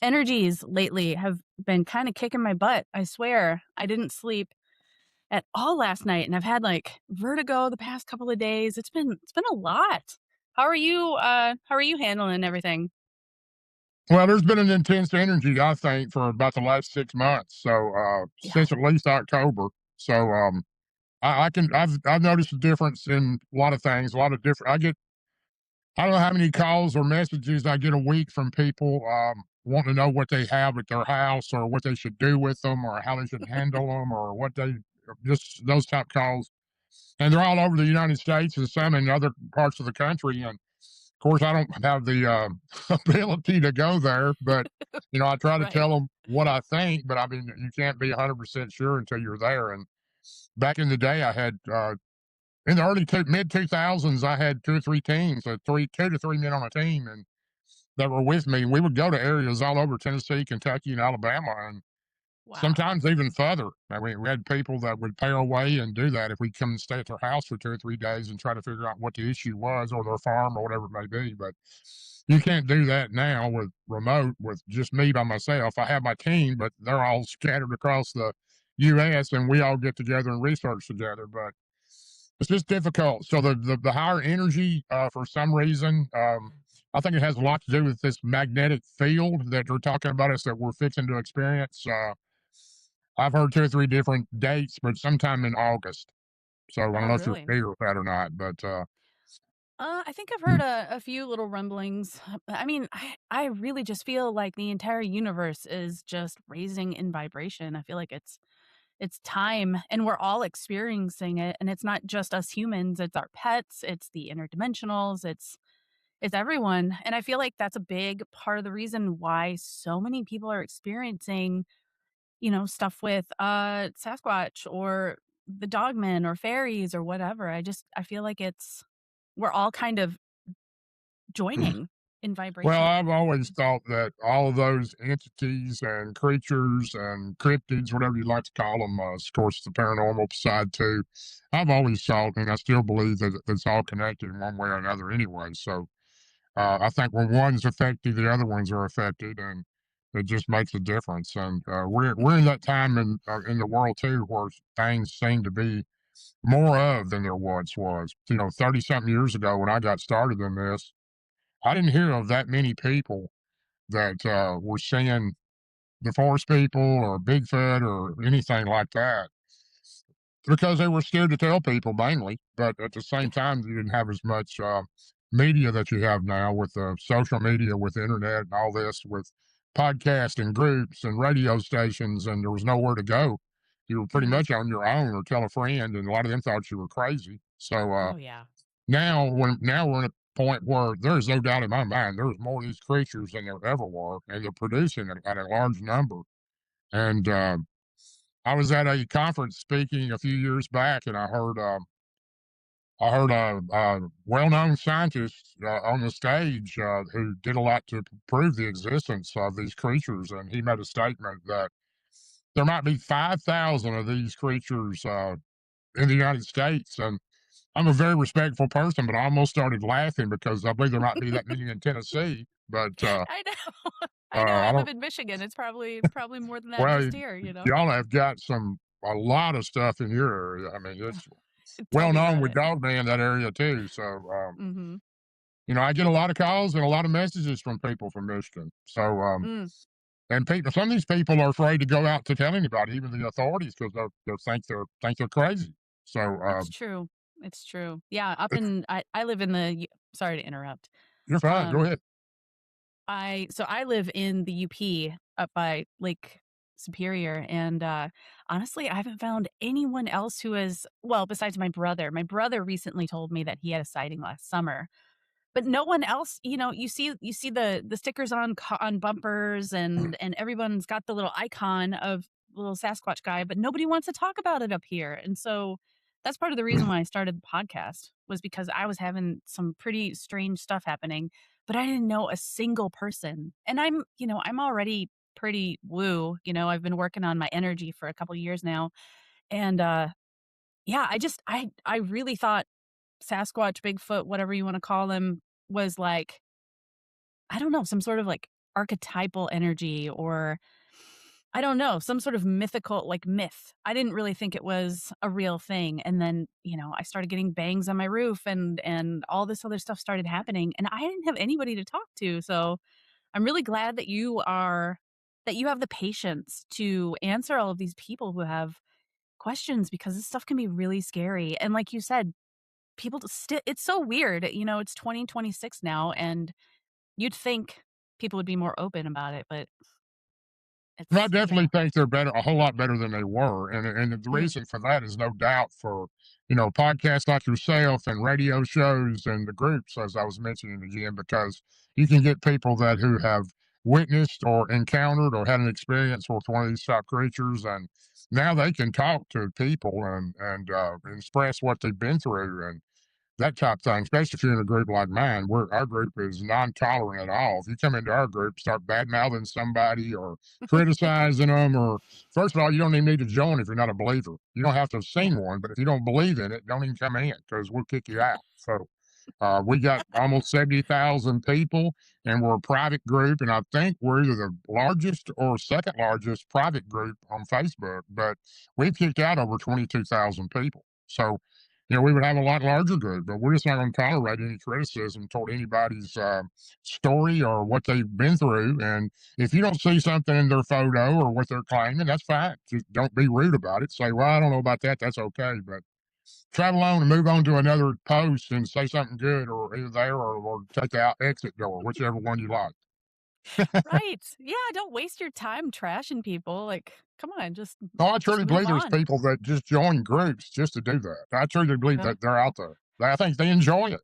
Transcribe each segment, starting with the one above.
energies lately have been kind of kicking my butt. I swear. I didn't sleep at all last night and I've had like vertigo the past couple of days. It's been a lot. How are you handling everything? Well, there's been an intense energy, I think, for about the last 6 months. So Yeah. since at least October. So I've noticed a difference in a lot of things. A lot of different. I don't know how many calls or messages I get a week from people wanting to know what they have at their house or what they should do with them or how they should handle them or what they just those type calls. And they're all over the United States and some in other parts of the country. And of course, I don't have the ability to go there, but I try to Right. tell them what I think. But I mean, you can't be 100% sure until you're there. And back in the day, I had in the mid 2000s, I had two or three teams, 2 to 3 men on a team, and that were with me. We would go to areas all over Tennessee, Kentucky, and Alabama, and Wow. sometimes even further. I mean, we had people that would pay our way and do that if we come and stay at their house for 2 or 3 days and try to figure out what the issue was or their farm or whatever it may be. But you can't do that now with remote with just me by myself. I have my team, but they're all scattered across the U.S. and we all get together and research together. But it's just difficult. So the higher energy, for some reason, I think it has a lot to do with this magnetic field that they're talking about us that we're fixing to experience. I've heard two or three different dates, but sometime in August. So I don't Oh, know if you're really? familiar with that or not, but I think I've heard a few little rumblings. I mean, I really just feel like the entire universe is just raising in vibration. I feel like it's time and we're all experiencing it. And it's not just us humans, it's our pets, it's the interdimensionals, it's everyone. And I feel like that's a big part of the reason why so many people are experiencing, stuff with Sasquatch or the dogmen or fairies or whatever. I feel like we're all kind of joining in well, vibration. I've always thought that all of those entities and creatures and cryptids, whatever you like to call them, of course, the paranormal side too. I've always thought, and I still believe that it's all connected in one way or another anyway. So I think when one's affected, the other ones are affected, and it just makes a difference. And we're in that time in the world too, where things seem to be more of than there once was. 30 something years ago when I got started in this, I didn't hear of that many people that were seeing the forest people or Bigfoot or anything like that because they were scared to tell people mainly. But at the same Yeah. time, you didn't have as much media that you have now with social media, with the internet and all this, with podcasts and groups and radio stations, and there was nowhere to go. You were pretty Mhm. much on your own or tell a friend, and a lot of them thought you were crazy. So Oh, yeah. now we're in a point where there's no doubt in my mind there's more of these creatures than there ever were, and they're producing at a large number. And I was at a conference speaking a few years back, and I heard a well-known scientist on the stage who did a lot to prove the existence of these creatures, and he made a statement that there might be 5,000 of these creatures in the United States, and I'm a very respectful person, but I almost started laughing because I believe there might be that many in Tennessee. But I know. I know, I I live don't. in Michigan, it's probably more than that Well, just here. y'all have got a lot of stuff in your area. I mean, it's Tell well me known about with it. Dogman in that area too. So, Mhm. I get a lot of calls and a lot of messages from people from Michigan. So, Mm, and people, some of these people are afraid to go out to tell anybody, even the authorities, because they think they're crazy. So, it's true. It's true. Yeah, up it's, in I live in the U sorry to interrupt. you're fine. Go Um, ahead. I live in the UP up by Lake Superior, and, honestly, I haven't found anyone else who is well, besides my brother. My brother recently told me that he had a sighting last summer. But no one else, you see the stickers on bumpers and everyone's got the little icon of the little Sasquatch guy, but nobody wants to talk about it up here, and so that's part of the reason why I started the podcast was because I was having some pretty strange stuff happening, but I didn't know a single person, and I'm already pretty woo, I've been working on my energy for a couple years now, and, yeah, I really thought Sasquatch, Bigfoot, whatever you wanna call him, was like, I don't know, some sort of, like, archetypal energy, or I don't know, some sort of mythical, like, myth. I didn't really think it was a real thing, and then, I started getting bangs on my roof, and all this other stuff started happening, and I didn't have anybody to talk to. So I'm really glad that you have the patience to answer all of these people who have questions, because this stuff can be really scary. And like you said, people still, it's so weird. It's 2026 now, and you'd think people would be more open about it, but And I it's, definitely think they're better, a whole lot better than they were, and the mhm, reason for that is no doubt for podcasts like yourself and radio shows and the groups, as I was mentioning again, because you can get people that who have witnessed or encountered or had an experience with one of these type creatures, and now they can talk to people and express what they've been through, and that type thing, especially if you're in a group like mine, where our group is non-tolerant at all. If you come into our group, start bad mouthing somebody or criticizing them, or first of all, you don't even need to join if you're not a believer. You don't have to have yeah. seen one, but if you don't believe in it, don't even come in because we'll kick you out. So we got almost 70,000 people, and we're a private group. And I think we're either the largest or second largest private group on Facebook, but we've kicked out over 22,000 people. So, we would have a lot larger group, but we're just not going to tolerate any criticism toward anybody's story or what they've been through. And if you don't see something in their photo or what they're claiming, that's fine. Just don't be rude about it. Say, well, I don't know about that. That's okay. But travel on and move on to another post and say something good or either there or take the exit door, whichever one you like. Right. Yeah, don't waste your time trashing people. Like, come on, just No, I just truly move believe there's on. people that just join groups just to do that. I truly believe Yeah. that they're out there. I think they enjoy it.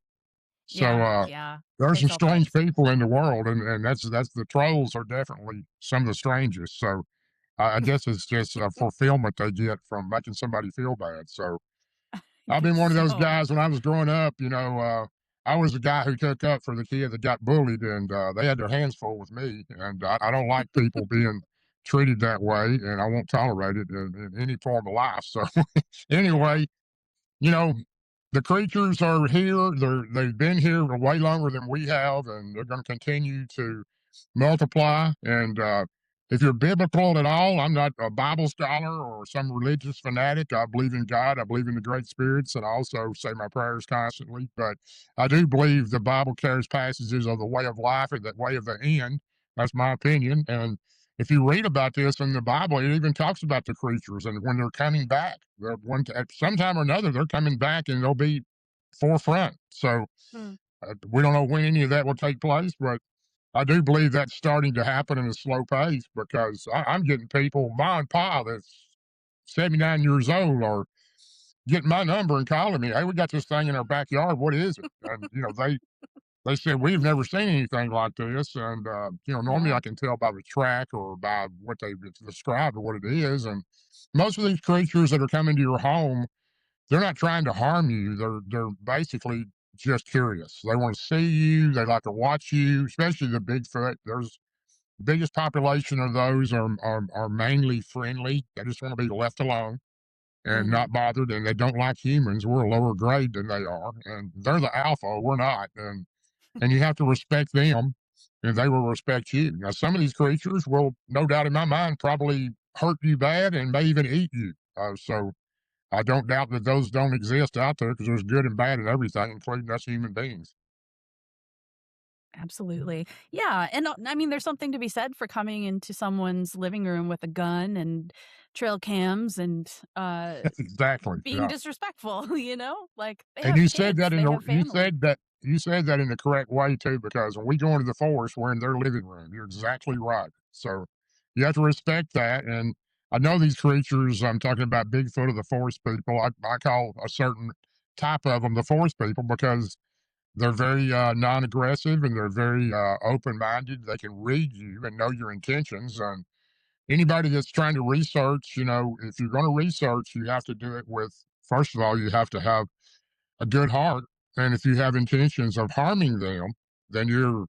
So Yeah, yeah. there's They some sell strange books. people in the world, and that's the trolls are definitely some of the strangest. So I guess it's just a fulfillment they get from making somebody feel bad. So I I've been guess one of those so. guys when I was growing up. I was the guy who took up for the kid that got bullied, and they had their hands full with me. And I don't like people being treated that way, and I won't tolerate it in any form of life. So Yeah. anyway, you know, the creatures are here. They've been here way longer than we have, and they're going to continue to multiply. And if you're biblical at all, I'm not a Bible scholar or some religious fanatic. I believe in God. I believe in the great spirits, and I also say my prayers constantly. But I do believe the Bible carries passages of the way of life and the way of the end. That's my opinion. And if you read about this in the Bible, it even talks about the creatures and when they're coming back. At some time or another, they're coming back and they'll be forefront. So Mm, we don't know when any of that will take place, but I do believe that's starting to happen in a slow pace because I'm getting people, ma and pa, that's 79 years old, are getting my number and calling me. Hey, we got this thing in our backyard. What is it? And they said we've never seen anything like this, and normally I yeah. can tell by the track or by what they've described or what it is. And most of these creatures that are coming to your home, they're not trying to harm you. They're basically just curious. They want to see you. They like to watch you, especially the Bigfoot. There's the biggest population of those are mainly friendly. They just want to be left alone and Mhm. not bothered, and they don't like humans. We're a lower grade than they are, and they're the alpha. We're not, and you have to respect them, and they will respect you. Now, some of these creatures will, no doubt in my mind, probably hurt you bad and may even eat you. So I don't doubt that those don't exist out there because there's good and bad in everything, including us human beings. Absolutely. Yeah, and, I mean, there's something to be said for coming into someone's living room with a gun and trail cams and, Exactly. being Yeah. disrespectful, you know? Like, they And have kids, they have family. you said that in the correct way too, because when we go into the forest, we're in their living room. You're exactly right. So you have to respect that. And I know these creatures. I'm talking about Bigfoot or the forest people. I call a certain type of them the forest people because they're very non-aggressive and they're very open-minded. They can read you and know your intentions. And anybody that's trying to research, if you're going to research, you have to do it with. First of all, you have to have a good heart. And if you have intentions of harming them, then you're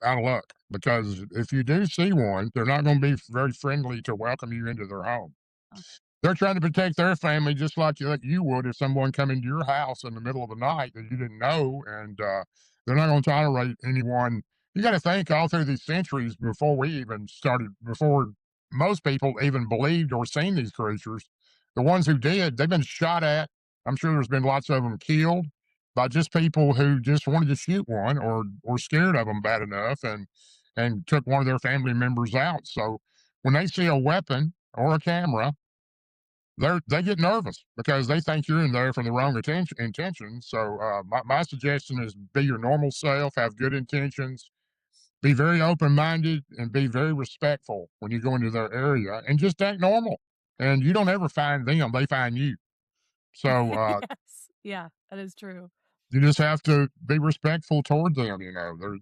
out of luck. Because if you do see one, they're not going to be very friendly to welcome you into their home. Uh, They're trying to protect their family just like you would if someone come into your house in the middle of the night that you didn't know. And they're not going to tolerate anyone You got to think all through these centuries before we even started, before most people even believed or seen these creatures, the ones who did, they've been shot at. I'm sure there's been lots of them killed by just people who just wanted to shoot one or scared of them bad enough and took one of their family members out. So when they see a weapon or a camera, they get nervous because they think you're in there for the wrong intention. So my suggestion is be your normal self, have good intentions, be very open minded, and be very respectful when you go into their area, and just act normal. And you don't ever find them; they find you. So Yes. Yeah, that is true. you just have to be respectful toward them.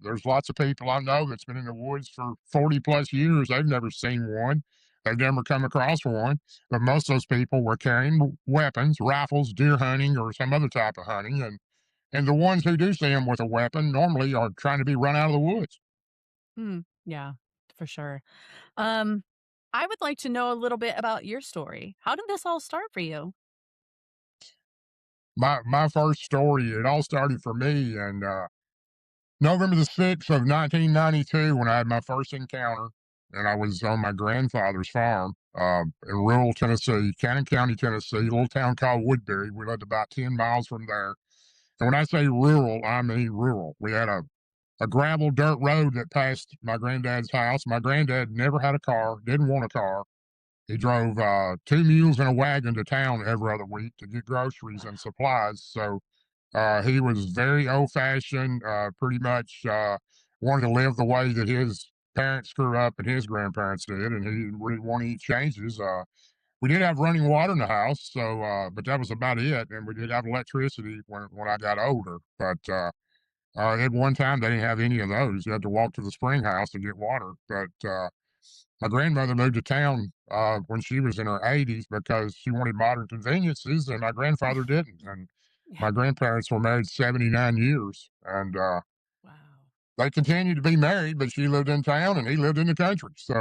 There's lots of people I know that's been in the woods for 40 plus years. They've never seen one. They've never come across one. But most of those people were carrying weapons, rifles, deer hunting, or some other type of hunting. And the ones who do see them with a weapon normally are trying to be run out of the woods. Yeah, for sure. Um, I would like to know a little bit about your story. How did this all start for you? My first story, it all started for me and November the 6th of 1992 when I had my first encounter, and I was on my grandfather's farm in rural Tennessee, Cannon County, Tennessee, a little town called Woodbury. We lived about 10 miles from there. And when I say rural, I mean rural. We had a gravel dirt road that passed my granddad's house. My granddad never had a car, didn't want a car. He drove two mules and a wagon to town every other week to get groceries and supplies. So he was very old fashioned, pretty much wanted to live the way that his parents grew up and his grandparents did, and he didn't really want any changes. We did have running water in the house, so but that was about it. And we did have electricity when I got older, but at one time they didn't have any of those. You had to walk to the spring house to get water. But my grandmother moved to town when she was in her 80s because she wanted modern conveniences, and my grandfather didn't. And Yeah. my grandparents were married 79 years, and Wow. they continued to be married, but she lived in town and he lived in the country. So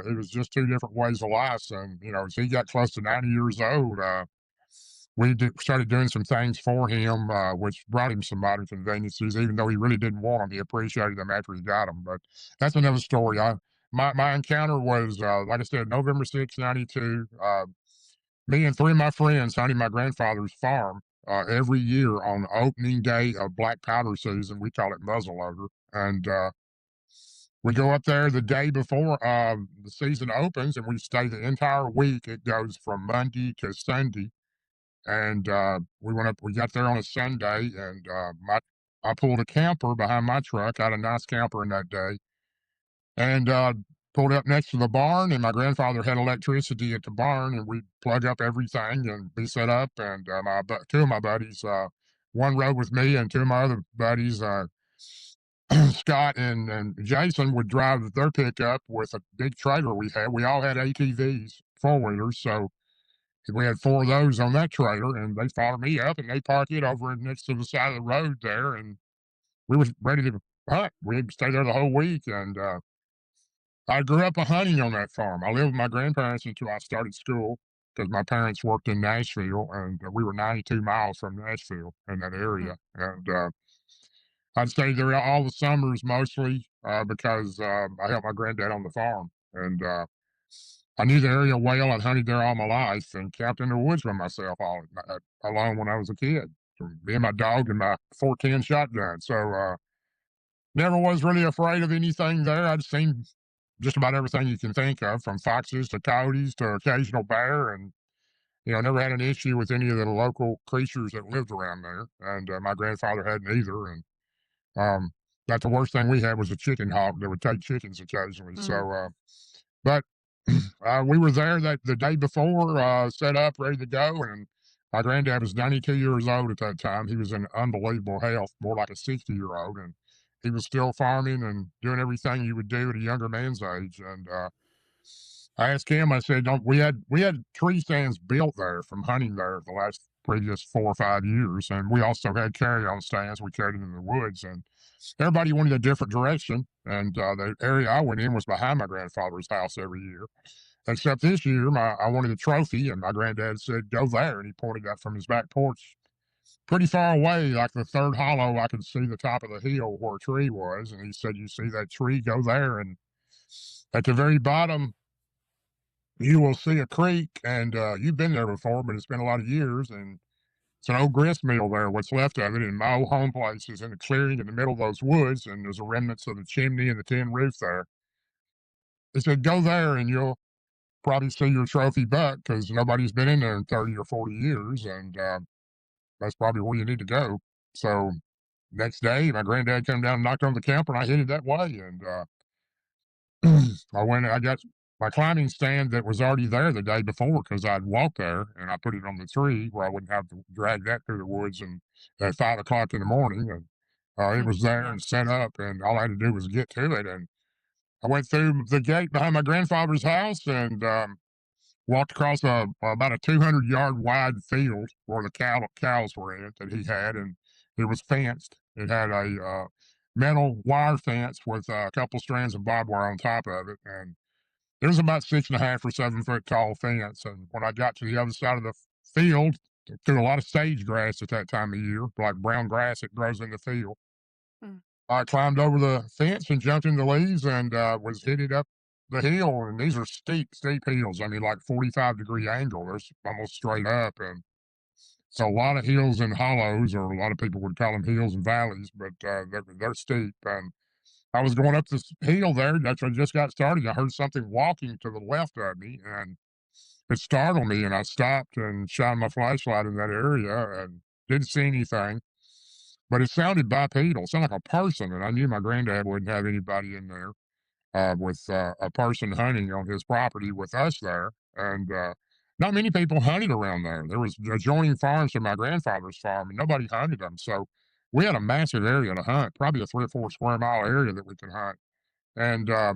it was just two different ways of life. And, as he got close to 90 years old, started doing some things for him, which brought him some modern conveniences, even though he really didn't want them. He appreciated them after he got them. But that's another story. My encounter was, like I said, November 6th, 92. Me and three of my friends hunting my grandfather's farm every year on opening day of black powder season. We call it muzzleloader. And we go up there the day before the season opens and we stay the entire week. It goes from Monday to Sunday. And we got there on a Sunday, and I pulled a camper behind my truck. I had a nice camper in that day, and pulled up next to the barn. And my grandfather had electricity at the barn, and we'd plug up everything and be set up. And two of my buddies, one rode with me, and two of my other buddies, Scott and Jason, would drive their pickup with a big trailer we had. We all had ATVs, four wheelers, so we had four of those on that trailer, and they followed me up, and they parked it over next to the side of the road there, and we was ready to hunt. We'd stay there the whole week, and I grew up hunting on that farm. I lived with my grandparents until I started school because my parents worked in Nashville, and we were 92 miles from Nashville in that Hmm. area, and I'd stay there all the summers mostly because I helped my granddad on the farm, and I knew the area well. I'd hunted there all my life and camped in the woods by myself alone when I was a kid. So me and my dog and my 410 shotgun. So never was really afraid of anything there. I'd seen just about everything you can think of, from foxes to coyotes to occasional bear, and never had an issue with any of the local creatures that lived around there. And my grandfather hadn't either. And um, that's the worst thing we had was a chicken hawk that would take chickens occasionally. So, Mm. but we were there that the day before, set up, ready to go, and my granddad was 92 years old at that time. He was in unbelievable health, more like a 60-year-old, and he was still farming and doing everything you would do at a younger man's age. And I asked him, I said, Don't, we had tree stands built there from hunting there the last previous 4 or 5 years, and we also had carry-on stands. We carried it in the woods, and everybody wanted a different direction. And the area I went in was behind my grandfather's house every year. Except this year, I wanted a trophy, and my granddad said, "Go there," and he pointed out from his back porch pretty far away, like the third hollow, I could see the top of the hill where a tree was. And he said, "You see that tree? Go there. And at the very bottom, you will see a creek. And you've been there before, but it's been a lot of years. And it's an old grist mill there, what's left of it. And my old home place is in a clearing in the middle of those woods. And there's a remnants of the chimney and the tin roof there." He said, "Go there and you'll probably see your trophy buck because nobody's been in there in 30 or 40 years. And that's probably where you need to go." So next day, my granddad came down and knocked on the camper, and I headed that way. And I went, I got my climbing stand that was already there the day before because I'd walked there, and I put it on the tree where I wouldn't have to drag that through the woods and at 5 o'clock in the morning. And it Mm, was there yeah. and set up, and all I had to do was get to it. And I went through the gate behind my grandfather's house and walked across about a 200-yard wide field where the cows were in it that he had, and it was fenced. It had a metal wire fence with a couple strands of barbed wire on top of it, and it was about 6.5 or 7 foot tall fence. And when I got to the other side of the field, through a lot of sage grass at that time of year, like brown grass that grows in the field, Mm, I climbed over the fence and jumped in the leaves and was headed up the hill. And these are steep, steep hills. I mean, like 45-degree angle. They're almost straight up. And so a lot of hills and hollows, or a lot of people would call them hills and valleys, but they're steep. And I was going up this hill there. That's when I just got started. I heard something walking to the left of me, and it startled me. And I stopped and shined my flashlight in that area and didn't see anything, but it sounded bipedal. It sounded like a person, and I knew my granddad wouldn't have anybody in there with a person hunting on his property with us there. And not many people hunted around there. There was adjoining farms to my grandfather's farm, and nobody hunted them. So we had a massive area to hunt, probably a 3 or 4 square mile area that we could hunt. And I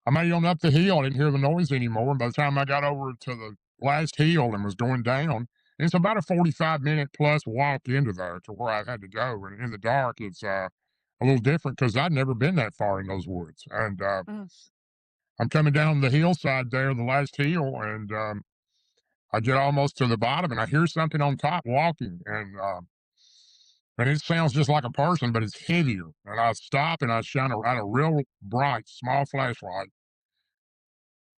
made it on up the hill. I didn't hear the noise anymore. And by the time I got over to the last hill and was going down, it's about a 45-minute plus walk into there to where I had to go. And in the dark, it's a little different because I'd never been that far in those woods. And mm, I'm coming down the hillside there, the last hill, and I get almost to the bottom and I hear something on top walking. And it sounds just like a person, but it's heavier. And I stop and I shine a real bright, small flashlight.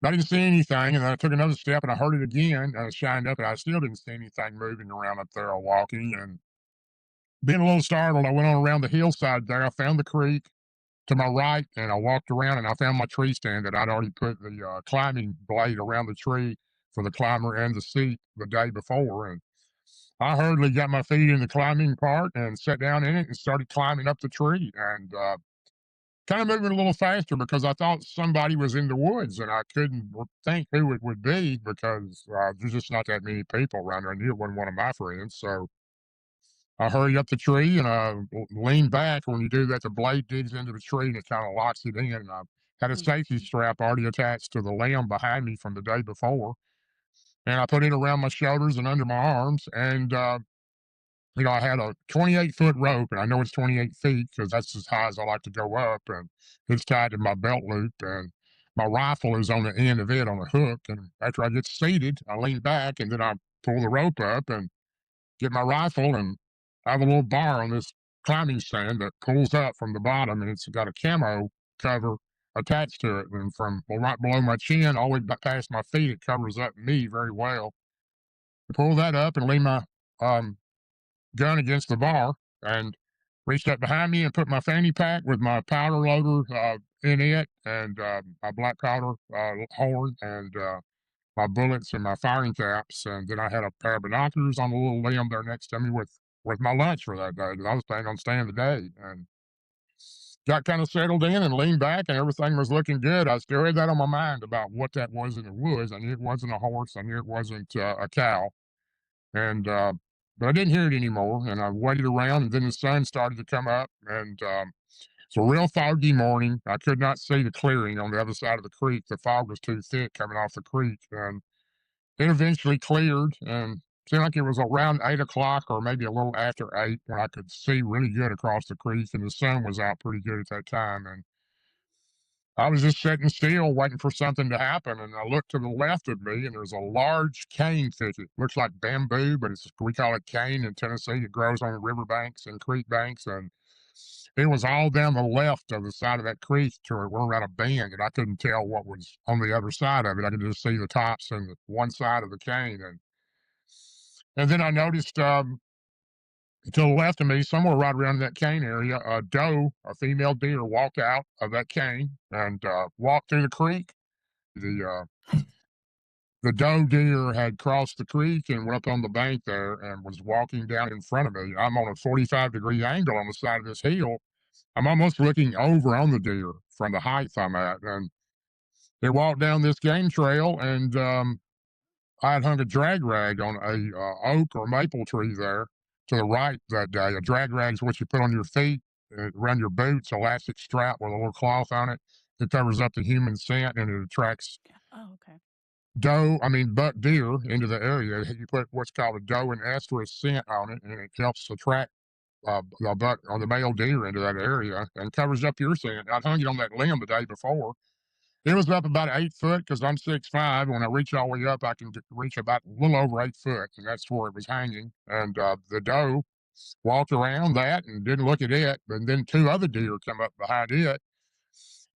I didn't see anything, and then I took another step and I heard it again, and I shined up and I still didn't see anything moving around up there or walking. And being a little startled, I went on around the hillside there. I found the creek to my right, and I walked around and I found my tree stand that I'd already put the climbing blade around the tree for the climber and the seat the day before. And I hurriedly got my feet in the climbing part and sat down in it and started climbing up the tree. And kind of moving a little faster because I thought somebody was in the woods and I couldn't think who it would be because there's just not that many people around there. I knew it wasn't one of my friends. So I hurried up the tree and I leaned back. When you do that, the blade digs into the tree and it kind of locks it in. And I had a mm, safety strap already attached to the limb behind me from the day before. And I put it around my shoulders and under my arms. And I had a 28-foot rope, and I know it's 28 feet because that's as high as I like to go up, and it's tied to my belt loop, and my rifle is on the end of it on a hook. And after I get seated, I lean back, and then I pull the rope up and get my rifle, and I have a little bar on this climbing stand that pulls up from the bottom, and it's got a camo cover attached to it, and from right below my chin all the way past my feet, it covers up me very well. I pull that up and lean my um, gun against the bar and reached up behind me and put my fanny pack with my powder loader in it and my black powder horn and my bullets and my firing caps. And then I had a pair of binoculars on the little limb there next to me with my lunch for that day 'cause I was planning on staying the day. And got kind of settled in and leaned back and everything was looking good. I still had that on my mind about what that was in the woods. I knew it wasn't a horse. I knew it wasn't a cow. And but I didn't hear it anymore. And I waited around, and then the sun started to come up, and it's a real foggy morning. I could not see the clearing on the other side of the creek. The fog was too thick coming off the creek, and it eventually cleared. And seemed like it was around 8 o'clock, or maybe a little after 8, when I could see really good across the creek, and the sun was out pretty good at that time. And I was just sitting still waiting for something to happen, and I looked to the left of me, and there's a large cane thicket. Looks like bamboo, but it's we call it cane in Tennessee. It grows on riverbanks and creek banks, and it was all down the left of the side of that creek to it went around a bend, and I couldn't tell what was on the other side of it. I could just see the tops and the one side of the cane, and then I noticed to the left of me, somewhere right around that cane area, a doe, a female deer, walked out of that cane and walked through the creek. The doe deer had crossed the creek and went up on the bank there and was walking down in front of me. I'm on a 45-degree angle on the side of this hill. I'm almost looking over on the deer from the height I'm at, and it walked down this game trail, and I had hung a drag rag on a oak or maple tree there to the right that day. A drag rag is what you put on your feet, around your boots, elastic strap with a little cloth on it. It covers up the human scent and it attracts Oh, okay. buck deer into the area. You put what's called a doe and estrus scent on it, and it helps attract the buck or the male deer into that area and covers up your scent. I hung it on that limb the day before. It was up about 8 foot because I'm 6'5". When I reach all the way up, I can reach about a little over 8 foot, and that's where it was hanging. And the doe walked around that and didn't look at it. And then two other deer come up behind it,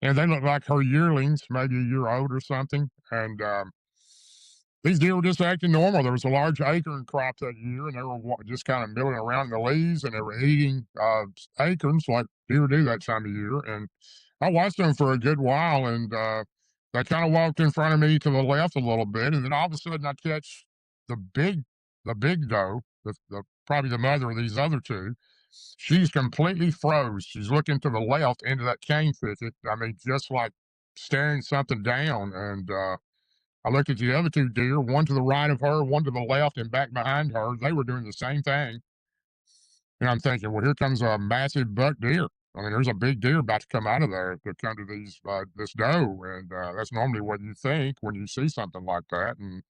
and they looked like her yearlings, maybe a year old or something. And these deer were just acting normal. There was a large acorn crop that year, and they were just kind of milling around in the leaves, and they were eating acorns like deer do that time of year. And I watched them for a good while, and they kind of walked in front of me to the left a little bit, and then all of a sudden I catch the big, the big doe, probably the mother of these other two. She's completely froze. She's looking to the left into that cane thicket. I mean, just like staring something down, and I looked at the other two deer, one to the right of her, one to the left, and back behind her. They were doing the same thing. And I'm thinking, well, here comes a massive buck deer. I mean, there's a big deer about to come out of there to come to this doe, and that's normally what you think when you see something like that. And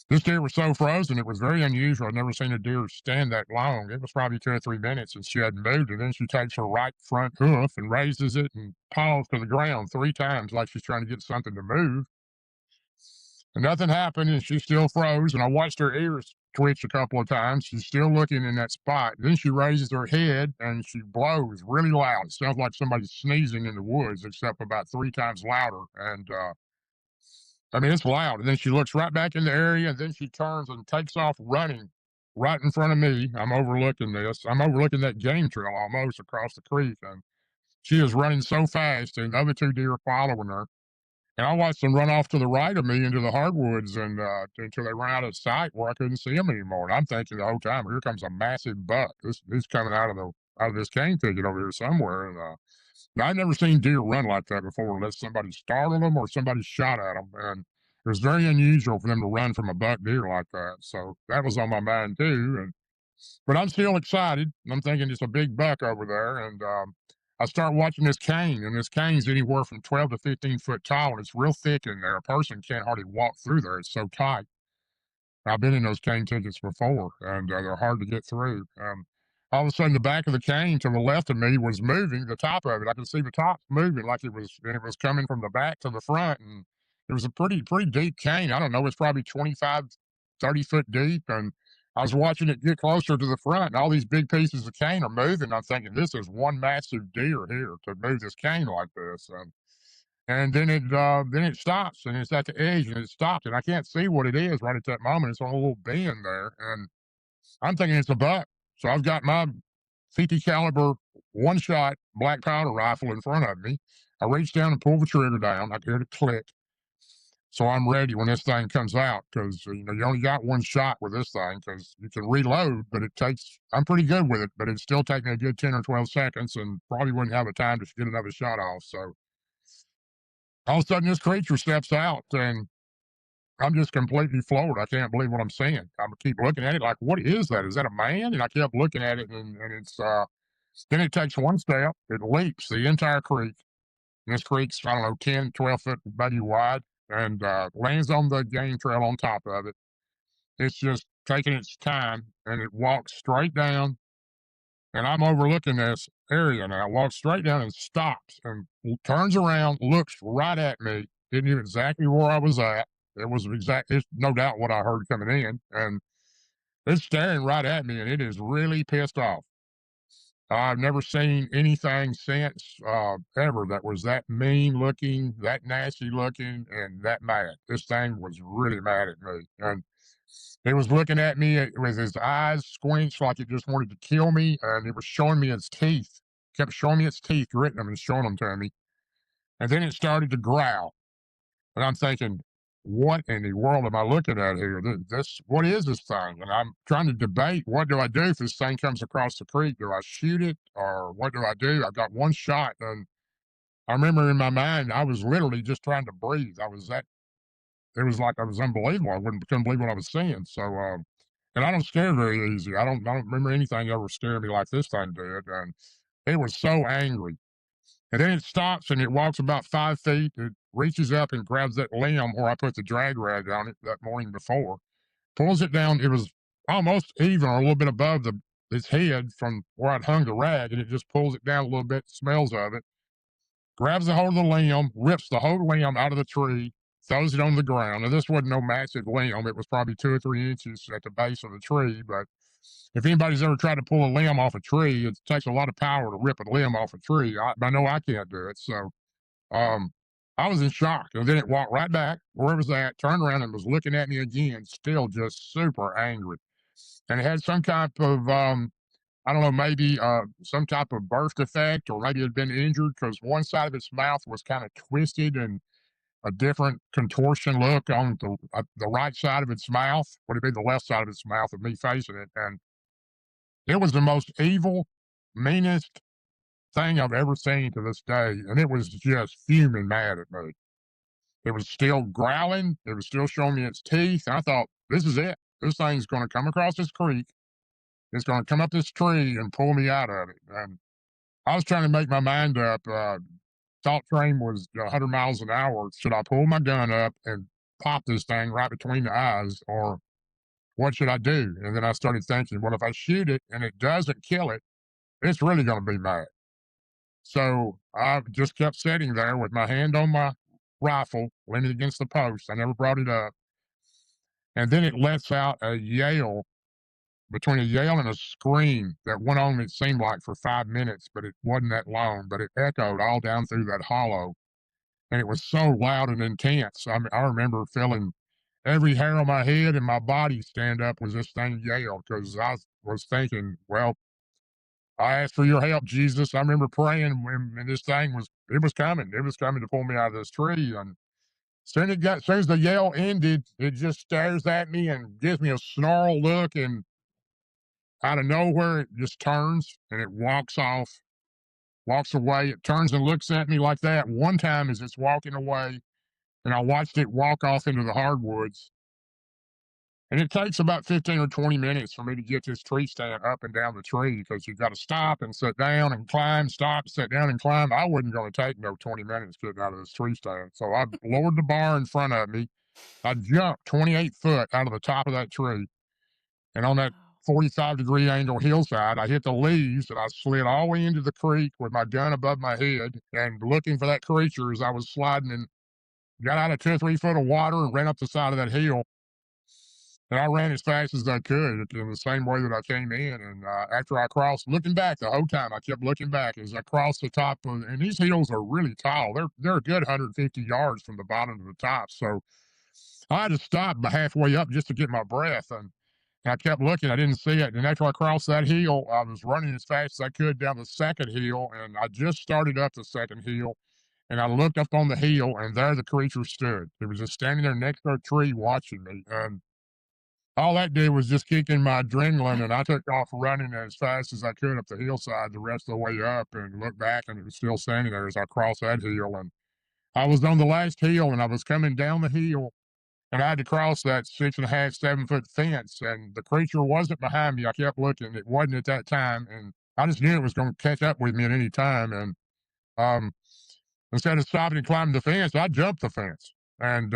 this deer was so frozen, it was very unusual. I've never seen a deer stand that long. It was probably 2 or 3 minutes, and she hadn't moved. And then she takes her right front hoof and raises it and paws to the ground 3 times, like she's trying to get something to move. And nothing happened, and she still froze. And I watched her ears twitch a couple of times. She's still looking in that spot. Then she raises her head and she blows really loud. It sounds like somebody's sneezing in the woods, except about 3 times louder. And I mean, it's loud. And then she looks right back in the area, and then she turns and takes off running right in front of me. I'm overlooking this. I'm overlooking that game trail almost across the creek. And she is running so fast, and the other two deer following her. And I watched them run off to the right of me into the hardwoods and until they ran out of sight where I couldn't see them anymore. And I'm thinking the whole time, here comes a massive buck. This coming out of this cane thicket over here somewhere. And I've never seen deer run like that before, unless somebody startled them or somebody shot at them. And it was very unusual for them to run from a buck deer like that. So that was on my mind too. But I'm still excited. I'm thinking it's a big buck over there, and I start watching this cane, and this cane's anywhere from 12 to 15 foot tall, and it's real thick in there. A person can't hardly walk through there. It's so tight. I've been in those cane tickets before, and they're hard to get through. All of a sudden, the back of the cane to the left of me was moving. The top of it, I could see the top moving, like and it was coming from the back to the front, and it was a pretty deep cane. I don't know, it's probably 25, 30 foot deep, and I was watching it get closer to the front, and all these big pieces of cane are moving. I'm thinking, this is one massive deer here to move this cane like this. And then it stops, and it's at the edge, and it stopped, and I can't see what it is right at that moment. It's on a little bend there, and I'm thinking it's a buck. So I've got my 50 caliber one shot black powder rifle in front of me. I reach down and pull the trigger down. I hear it click. So I'm ready when this thing comes out, because you only got one shot with this thing, because you can reload, but it takes. I'm pretty good with it, but it still take me a good 10 or 12 seconds, and probably wouldn't have a time to get another shot off. So all of a sudden, this creature steps out, and I'm just completely floored. I can't believe what I'm seeing. I keep looking at it like, what is that? Is that a man? And I kept looking at it, and it's then it takes one step, it leaps the entire creek. And this creek's, I don't know, 10, 12 foot maybe wide, and lands on the game trail on top of it. It's just taking its time, and it walks straight down. And I'm overlooking this, area now, walks straight down and stops and turns around, looks right at me, didn't knew exactly where I was at. It's no doubt what I heard coming in, and it's staring right at me, and it is really pissed off. I've never seen anything since ever that was that mean looking, that nasty looking, and that mad. This thing was really mad at me, and it was looking at me with his eyes squinched like it just wanted to kill me, and it was showing me its teeth. Kept showing me its teeth, gritting them and showing them to me, and then it started to growl. And I'm thinking, what in the world am I looking at here? What is this thing? And I'm trying to debate, what do I do if this thing comes across the creek? Do I shoot it or what do I do? I've got one shot. And I remember in my mind, I was literally just trying to breathe. It was like I was unbelievable. Couldn't believe what I was seeing. And I don't scare very easy. I don't remember anything ever scared me like this thing did. And it was so angry. And then it stops and it walks about 5 feet. It reaches up and grabs that limb where I put the drag rag on it that morning before, pulls it down. It was almost even or a little bit above its head from where I'd hung the rag, and it just pulls it down a little bit, smells of it, grabs a hold of the limb, rips the whole limb out of the tree, throws it on the ground. Now, this wasn't no massive limb. It was probably 2 or 3 inches at the base of the tree. But if anybody's ever tried to pull a limb off a tree, it takes a lot of power to rip a limb off a tree. I know I can't do it. Um, I was in shock. And then it walked right back where it was at, turned around and was looking at me again, still just super angry. And it had some type of I don't know, maybe some type of birth defect, or maybe it had been injured because one side of its mouth was kind of twisted and a different contortion look on the right side of its mouth. Would it be the left side of its mouth with me facing it? And it was the most evil, meanest thing I've ever seen to this day. And it was just fuming mad at me. It was still growling. It was still showing me its teeth. And I thought, this is it. This thing's going to come across this creek. It's going to come up this tree and pull me out of it. And I was trying to make my mind up. Thought train was 100 miles an hour. Should I pull my gun up and pop this thing right between the eyes, or what should I do? And then I started thinking, well, if I shoot it and it doesn't kill it, it's really going to be mad. So I just kept sitting there with my hand on my rifle, leaning against the post. I never brought it up. And then it lets out a yell, between a yell and a scream that went on, it seemed like, for 5 minutes, but it wasn't that long, but it echoed all down through that hollow. And it was so loud and intense. I remember feeling every hair on my head and my body stand up as this thing yelled, because was thinking, well, I asked for your help, Jesus. I remember praying when this thing was, it was coming. It was coming to pull me out of this tree. And soon as the yell ended, it just stares at me and gives me a snarl look, and out of nowhere, it just turns and it walks off, walks away. It turns and looks at me like that one time as it's walking away, and I watched it walk off into the hardwoods. And it takes about 15 or 20 minutes for me to get this tree stand up and down the tree, because you've got to stop and sit down and climb, stop, sit down and climb. I wasn't going to take no 20 minutes getting out of this tree stand. So I lowered the bar in front of me. I jumped 28 foot out of the top of that tree. And on that Wow. 45-degree angle hillside, I hit the leaves and I slid all the way into the creek with my gun above my head and looking for that creature as I was sliding, and got out of 2 or 3 foot of water and ran up the side of that hill. And I ran as fast as I could in the same way that I came in. And after I crossed, looking back the whole time, I kept looking back as I crossed the top of, and these hills are really tall. They're a good 150 yards from the bottom to the top. So I had to stop halfway up just to get my breath. And I kept looking, I didn't see it. And after I crossed that hill, I was running as fast as I could down the second hill. And I just started up the second hill. And I looked up on the hill, and there the creature stood. It was just standing there next to a tree watching me. And all that did was just kick in my adrenaline, and I took off running as fast as I could up the hillside the rest of the way up, and looked back, and it was still standing there as I crossed that hill. And I was on the last hill, and I was coming down the hill, and I had to cross that 6.5, 7 foot fence, and the creature wasn't behind me. I kept looking. It wasn't at that time, and I just knew it was going to catch up with me at any time. And um, instead of stopping and climbing the fence, I jumped the fence. And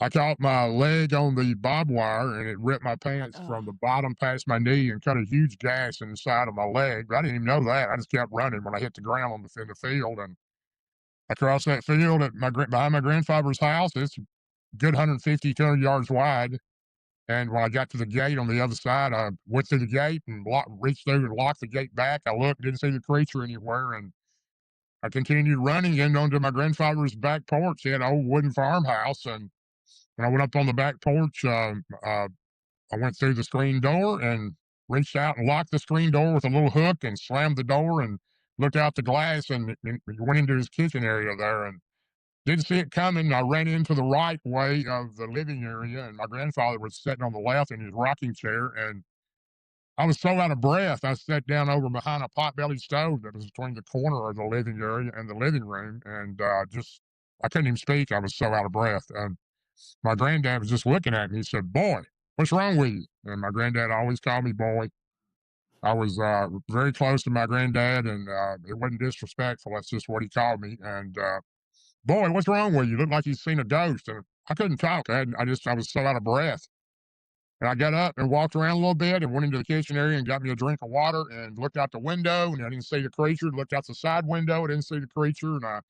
I caught my leg on the barbed wire and it ripped my pants Ugh. from the bottom past my knee and cut a huge gash in the side of my leg. But I didn't even know that. I just kept running when I hit the ground in the field. And I crossed that field at behind my grandfather's house. It's a good 150, 200 yards wide. And when I got to the gate on the other side, I went through the gate and reached through and locked the gate back. I looked, didn't see the creature anywhere. And I continued running in onto my grandfather's back porch. He had an old wooden farmhouse. And when I went up on the back porch, I went through the screen door and reached out and locked the screen door with a little hook and slammed the door and looked out the glass and went into his kitchen area there and didn't see it coming. I ran into the right way of the living area, and my grandfather was sitting on the left in his rocking chair. And I was so out of breath, I sat down over behind a pot-bellied stove that was between the corner of the living area and the living room, and just I couldn't even speak. I was so out of breath. And my granddad was just looking at me. He said, "Boy, what's wrong with you?" And my granddad always called me boy. I was very close to my granddad, and it wasn't disrespectful. That's just what he called me. And boy, what's wrong with you? You look like you've seen a ghost. And I couldn't talk. I was so out of breath. And I got up and walked around a little bit and went into the kitchen area and got me a drink of water and looked out the window and I didn't see the creature. Looked out the side window, I didn't see the creature. And I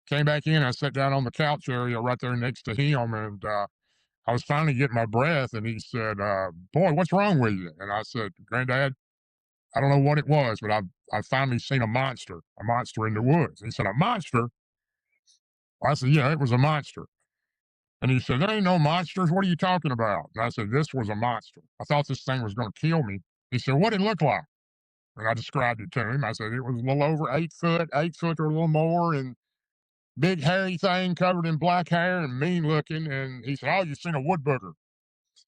came back in. I sat down on the couch area right there next to him. And I was finally getting my breath. And he said, "Boy, what's wrong with you?" And I said, "Granddad, I don't know what it was, but I finally seen a monster in the Mm. woods." He said, "A monster?" I said, "Yeah, it was a monster." And he said, "There ain't no monsters. What are you talking about?" And I said, "This was a monster. I thought this thing was going to kill me." He said, "What did it look like?" And I described it to him. I said, "It was a little over 8 foot, 8 foot or a little more, and big hairy thing covered in black hair and mean looking." And he said, "Oh, you seen a wood booger?"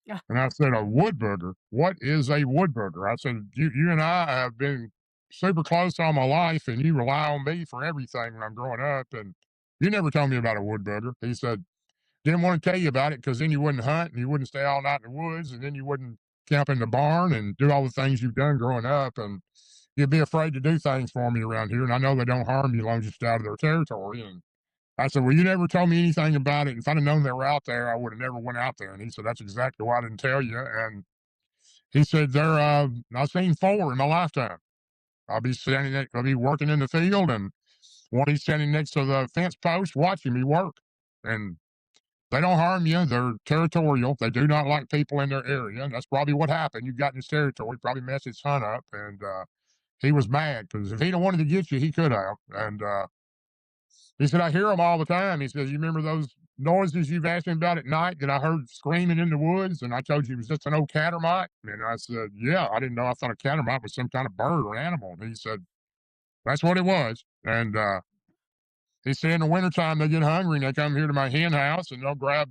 Yeah. And I said, "A wood booger? What is a wood booger?" I said, "You and I have been super close all my life, and you rely on me for everything when I'm growing up, and you never told me about a wood booger." He said, "Didn't want to tell you about it because then you wouldn't hunt and you wouldn't stay all night in the woods and then you wouldn't camp in the barn and do all the things you've done growing up. And you'd be afraid to do things for me around here. And I know they don't harm you as long as you stay out of their territory." And I said, "Well, you never told me anything about it. If I'd have known they were out there, I would have never went out there." And he said, "That's exactly why I didn't tell you." And he said, I've seen four in my lifetime. I'll be working in the field and one he's standing next to the fence post watching me work. And they don't harm you. They're territorial. They do not like people in their area. And that's probably what happened. You got in his territory, probably messed his hunt up. And he was mad because if he'd have wanted to get you, he could have. And he said, "I hear them all the time." He says, "You remember those noises you've asked me about at night that I heard screaming in the woods?" And I told you it was just an old catermite. And I said, "Yeah, I didn't know. I thought a catermite was some kind of bird or animal." And he said, "That's what it was." And he said, "In the wintertime, they get hungry and they come here to my hen house and they'll grab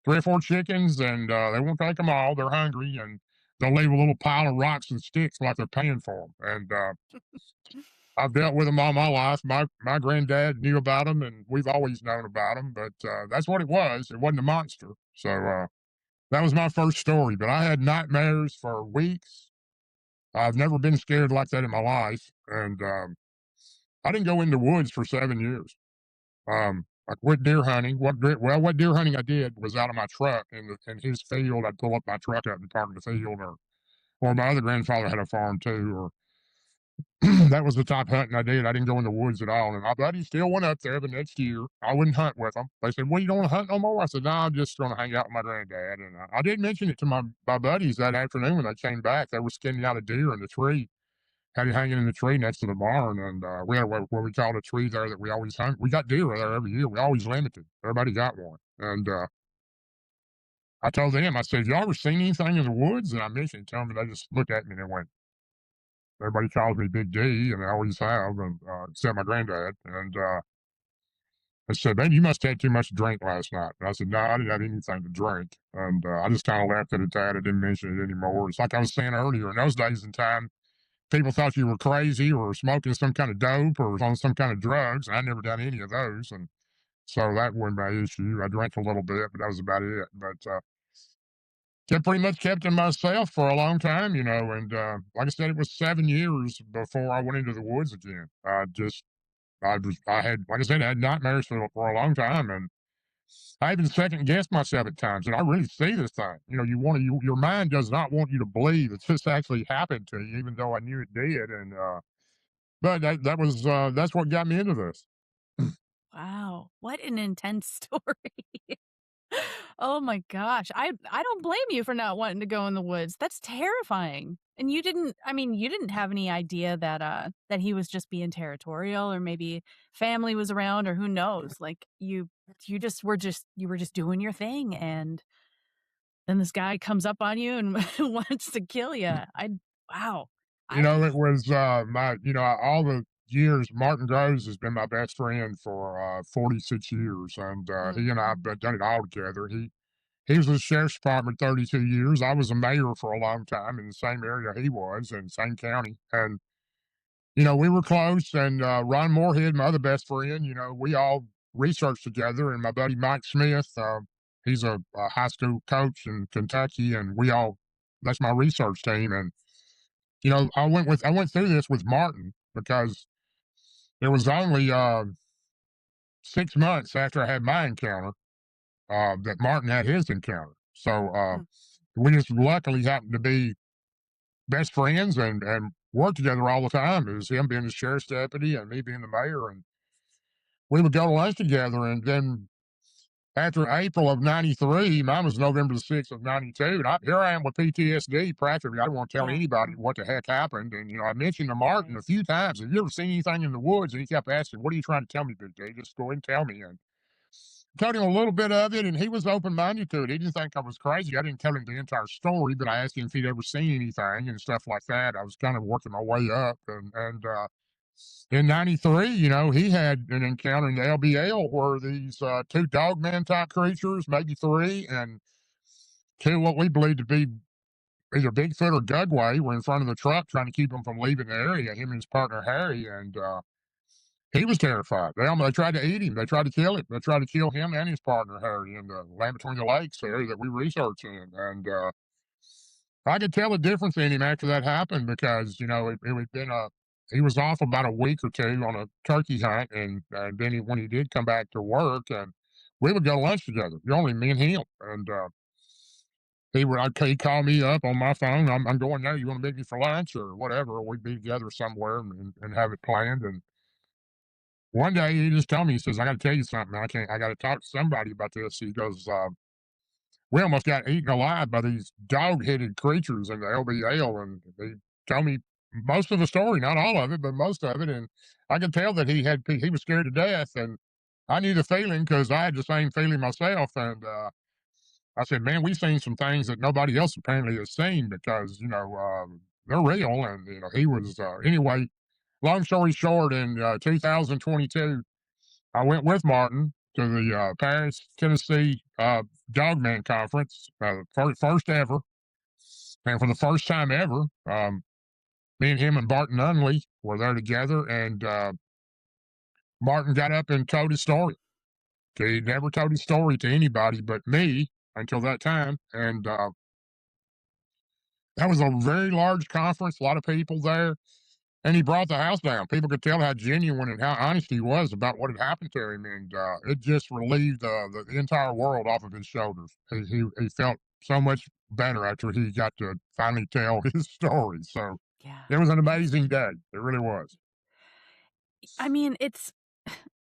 3 or 4 chickens, and they won't take them all. They're hungry, and they'll leave a little pile of rocks and sticks like they're paying for them." And I've dealt with them all my life. My granddad knew about them, and we've always known about them. But that's what it was. It wasn't a monster. So that was my first story. But I had nightmares for weeks. I've never been scared like that in my life, and I didn't go in the woods for 7 years. I quit deer hunting. What deer hunting I did was out of my truck in his field. I'd pull up my truck up and park in the field, or my other grandfather had a farm too, or that was the type of hunting I did. I didn't go in the woods at all. And my buddies still went up there the next year. I wouldn't hunt with them. They said, "Well, you don't want to hunt no more?" I said, "No, I'm just going to hang out with my granddad." And I did mention it to my buddies that afternoon when they came back. They were skinning out a deer in the tree, had it hanging in the tree next to the barn, and we had what we called a tree there that we always hunt. We got deer there every year. We always limited. Everybody got one, and I told them, I said, "Have y'all ever seen anything in the woods?" And I mentioned it to them, and they just looked at me and they went, "Everybody calls me Big D, and they always have, and except my granddad." And I said, "Man, you must have had too much to drink last night." And I said, "No, I didn't have anything to drink." And I just kind of laughed at it. That I didn't mention it anymore. It's like I was saying earlier. In those days and time, people thought you were crazy or smoking some kind of dope or on some kind of drugs. And I never done any of those. And so that wasn't my issue. I drank a little bit, but that was about it. But kept pretty much kept to myself for a long time, and like I said, it was 7 years before I went into the woods again. I had, like I said, I had nightmares for a long time. And I even second guess myself at times, and I really see this thing. You want to, your mind does not want you to believe that this actually happened to you, even though I knew it did. And but that was that's what got me into this. Wow, what an intense story. Oh my gosh. I don't blame you for not wanting to go in the woods. That's terrifying. And you didn't I mean, you didn't have any idea that that he was just being territorial or maybe family was around or who knows. Like you just were just you were just doing your thing and then this guy comes up on you and wants to kill you. I wow. I It was my, all the years. Martin Groves has been my best friend for 46 years, and he and I have mhm. done it all together. He was in the sheriff's department 32 years. I was a mayor for a long time in the same area he was in same county. And, we were close. And Ron Moorhead, my other best friend, we all researched together. And my buddy Mike Smith, he's a high school coach in Kentucky. And that's my research team. And, I went through this with Martin because it was only 6 months after I had my encounter that Martin had his encounter. So, Mm, we just luckily happened to be best friends and work together all the time. It was him being the sheriff's deputy and me being the mayor, and we would go to lunch together. And then after April of '93, mine was November the 6th of '92, and here I am with PTSD. Practically, I didn't want to tell yeah, anybody what the heck happened. And I mentioned to Martin right. a few times, "Have you ever seen anything in the woods?" And he kept asking, "What are you trying to tell me, Big D? Just go ahead and tell me." And told him a little bit of it, and he was open minded to it. He didn't think I was crazy. I didn't tell him the entire story, but I asked him if he'd ever seen anything and stuff like that. I was kind of working my way up, and in '93, he had an encounter in the LBL where these two dogman type creatures, maybe three, and two what we believe to be either Bigfoot or Gugway, were in front of the truck trying to keep him from leaving the area. Him and his partner Harry, and he was terrified. They tried to eat him. They tried to kill him. They tried to kill him and his partner Harry in the Land Between the Lakes area that we research in. And I could tell the difference in him after that happened because it had been a he was off about a week or two on a turkey hunt, and then when he did come back to work, and we would go to lunch together. Only me and him, and he'd call me up on my phone. I'm going there. You want to meet me for lunch or whatever? We'd be together somewhere and have it planned. And one day he just told me, he says, "I got to tell you something. I got to talk to somebody about this." He goes, "We almost got eaten alive by these dog-headed creatures in the LBL," and he told me most of the story, not all of it, but most of it. And I could tell that he was scared to death, and I knew the feeling because I had the same feeling myself. And I said, "Man, we've seen some things that nobody else apparently has seen because they're real." And he was anyway. Long story short, in 2022, I went with Martin to the Paris, Tennessee Dogman Conference, first ever. And for the first time ever, me and him and Barton Unley were there together. And Martin got up and told his story. He never told his story to anybody but me until that time. And that was a very large conference, a lot of people there. And he brought the house down. People could tell how genuine and how honest he was about what had happened to him, and it just relieved the entire world off of his shoulders. He felt so much better after he got to finally tell his story. So Yeah. it was an That's amazing day. It really was. I mean, it's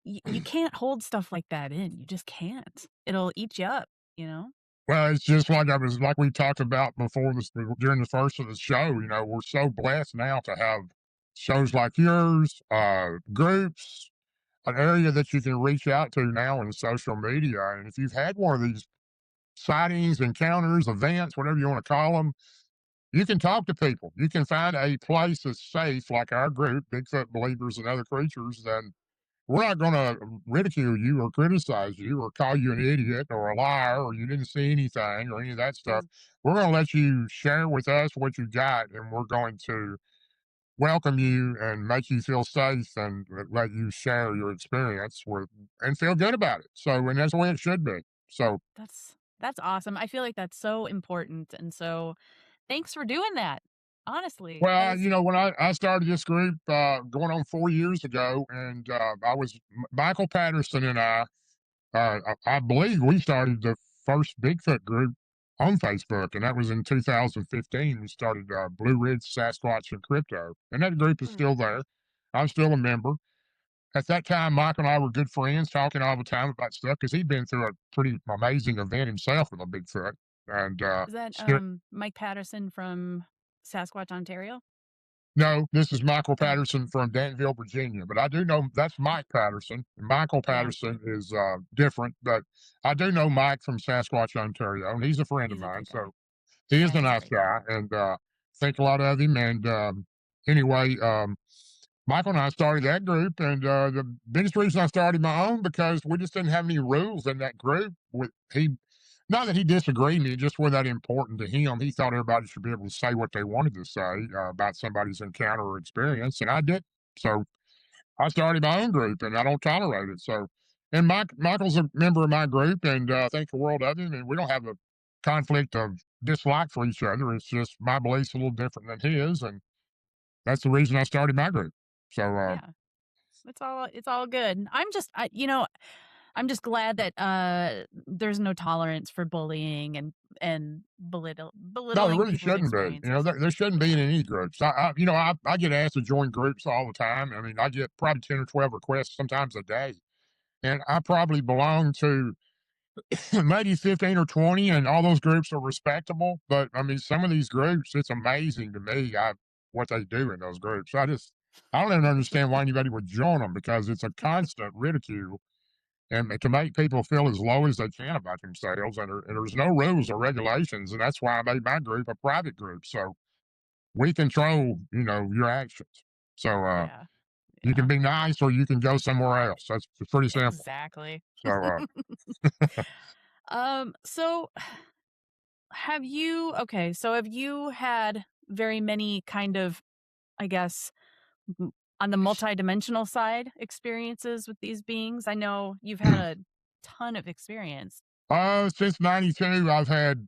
you can't hold stuff like that in. You just can't. It'll eat you up, you know? Well, it's just like we talked about before this during the first of the show. We're so blessed now to have shows like yours, groups, an area that you can reach out to now in social media. And if you've had one of these sightings, encounters, events, whatever you want to call them, you can talk to people. You can find a place that's safe, like our group, Bigfoot Believers and Other Creatures. Then we're not going to ridicule you or criticize you or call you an idiot or a liar or you didn't see anything or any of that stuff. Mm, We're going to let you share with us what you got, and we're going to welcome you and make you feel safe and let you share your experience with and feel good about it. So, and that's the way it should be. So, that's awesome. I feel like that's so important, and so thanks for doing that. Honestly, well, as when I started this group going on 4 years ago, and I was Michael Patterson and I. I believe we started the first Bigfoot group on Facebook, and that was in 2015. We started Blue Ridge Sasquatch and Crypto, and that group is Mm, still there. I'm still a member. At that time, Mike and I were good friends, talking all the time about stuff because he'd been through a pretty amazing event himself with a Bigfoot. And is that, still, Mike Patterson from Sasquatch, Ontario? no, this is Michael Oh, Patterson from Danville, Virginia. But I do know that's Mike Patterson. Michael yeah, Patterson is different, but I do know Mike from Sasquatch, Ontario, and he's a friend of he's a mine. great guy. So he is Yeah, a he's a nice great guy. guy, and think a lot of him. And anyway, Michael and I started that group, and the biggest reason I started my own because we just didn't have any rules in that group. With he, not that he disagreed with me, just were that important to him. He thought everybody should be able to say what they wanted to say about somebody's encounter or experience, and I did. So I started my own group, and I don't tolerate it. So, and Michael's a member of my group, and I think the world of him. And we don't have a conflict of dislike for each other. It's just my beliefs a little different than his, and that's the reason I started my group. So, Yeah, it's all good. I'm just glad that, there's no tolerance for bullying and no, there belittling really people's shouldn't be. experiences. There shouldn't be in Yeah, any groups. I get asked to join groups all the time. I mean, I get probably 10 or 12 requests sometimes a day. And I probably belong to maybe 15 or 20, and all those groups are respectable. But I mean, some of these groups, it's amazing to me what they do in those groups. I don't even understand why anybody would join them because it's a constant ridicule and to make people feel as low as they can about themselves. And there's no rules or regulations. And that's why I made my group a private group. So we control, your actions. So yeah, you can yeah, be nice or you can go somewhere else. That's pretty simple. exactly. So, So have you had very many kind of, I guess, on the multidimensional side experiences with these beings? I know you've had a ton of experience. since '92, I've had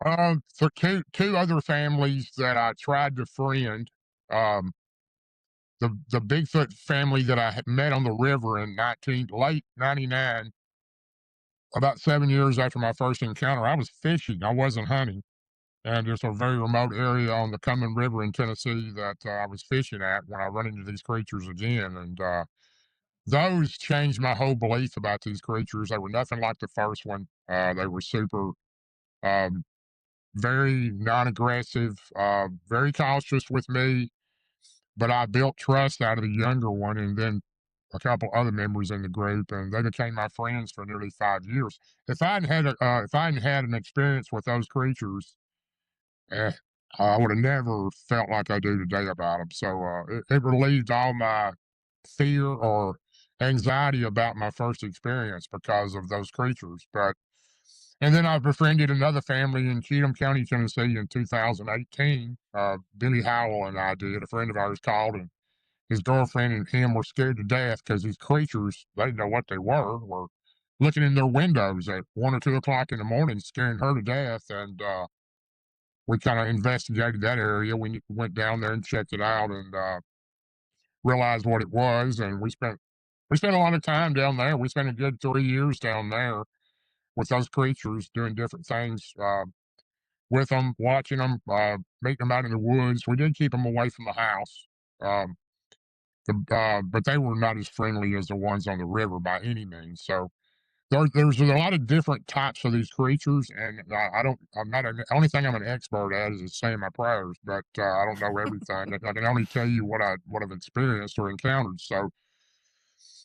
for two other families that I tried to friend. Um, the Bigfoot family that I had met on the river in late '99, about 7 years after my first encounter. I was fishing, I wasn't hunting, and there's a very remote area on the Cumberland River in Tennessee that I was fishing at when I run into these creatures again, and those changed my whole belief about these creatures. They were nothing like the first one. They were super. Um, Very non-aggressive, very cautious with me, but I built trust out of the younger one and then a couple other members in the group, and they became my friends for nearly 5 years. If I hadn't had an experience with those creatures, eh, I would have never felt like I do today about them. So it relieved all my fear or anxiety about my first experience because of those creatures. But and then I befriended another family in Cheatham County, Tennessee in 2018. Billy Howell and I did. A friend of ours called, and his girlfriend and him were scared to death because these creatures, they didn't know what they were looking in their windows at 1 or 2 o'clock in the morning, scaring her to death. And we kind of investigated that area. We went down there and checked it out and realized what it was. And we spent a lot of time down there. We spent a good 3 years down there with those creatures doing different things with them, watching them, meeting them out in the woods. We did keep them away from the house, um, but they were not as friendly as the ones on the river by any means. So there's a lot of different types of these creatures, and I don't. I'm not. The only thing I'm an expert at is saying my prayers, but I don't know everything. I can only tell you what I've experienced or encountered. So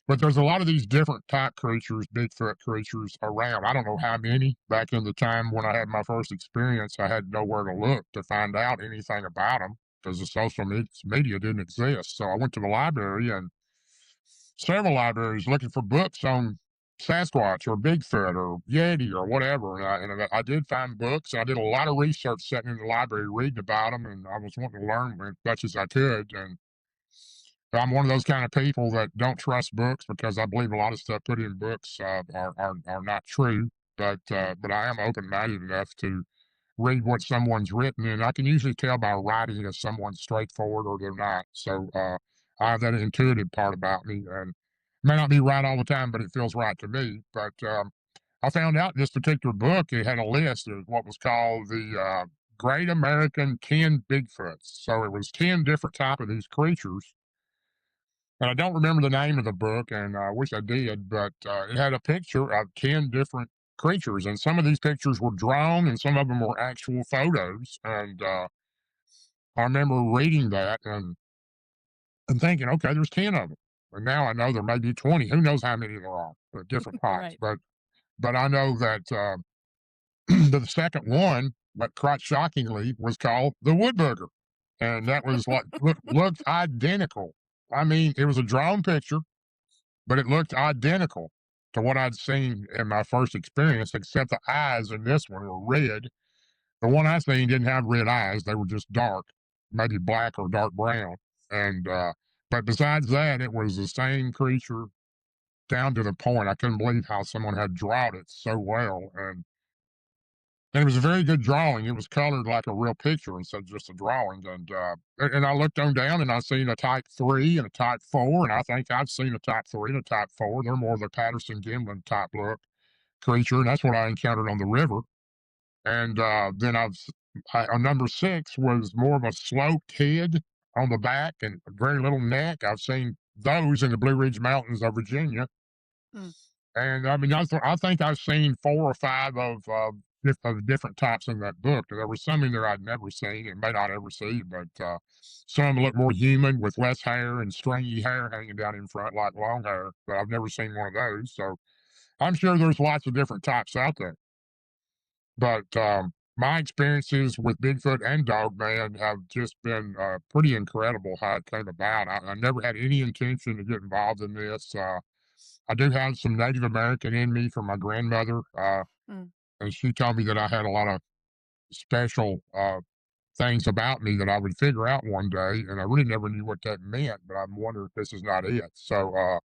but there's a lot of these different type creatures, Bigfoot creatures around. I don't know how many. Back in the time when I had my first experience, I had nowhere to look to find out anything about them because the media didn't exist. So I went to the library and several libraries looking for books on Sasquatch or Bigfoot or Yeti or whatever. And I did find books. I did a lot of research sitting in the library reading about them, and I was wanting to learn as much as I could. And I'm one of those kind of people that don't trust books because I believe a lot of stuff put in books are not true. But I am open minded enough to read what someone's written, and I can usually tell by writing if someone's straightforward or they're not. So I have that intuitive part about me, and May not be right all the time, but it feels right to me. But I found out this particular book, it had a list of what was called the Great American 10 Bigfoots. So it was 10 different type of these creatures. And I don't remember the name of the book, and I wish I did, but it had a picture of 10 different creatures. And some of these pictures were drawn, and some of them were actual photos. And I remember reading that and thinking, okay, there's 10 of them. And now I know there may be 20. Who knows how many there are, different types. Right. But I know that the second one, but quite shockingly, was called the Woodbugger, and that was like looked identical. I mean, it was a drawn picture, but it looked identical to what I'd seen in my first experience, except the eyes in this one were red. The one I seen didn't have red eyes; they were just dark, maybe black or dark brown. And but besides that, it was the same creature down to the point. I couldn't believe how someone had drawn it so well, and it was a very good drawing. It was colored like a real picture instead of just a drawing. And I looked on down and I seen a type 3 and a type 4, and I think I've seen a type 3 and a type 4. They're more of the Patterson Gimlin type look creature, and that's what I encountered on the river. And then on number 6 was more of a sloped head on the back and a very little neck. I've seen those in the Blue Ridge Mountains of Virginia. Mm. And I mean, I think I've seen 4 or 5 of different types in that book. There was some in there I'd never seen and may not ever see, but some look more human with less hair and stringy hair hanging down in front like long hair. But I've never seen one of those. So I'm sure there's lots of different types out there. But my experiences with Bigfoot and Dogman have just been pretty incredible how it came about. I never had any intention to get involved in this. I do have some Native American in me from my grandmother, Mm. and she told me that I had a lot of special things about me that I would figure out one day, and I really never knew what that meant. But I'm wondering if this is not it. So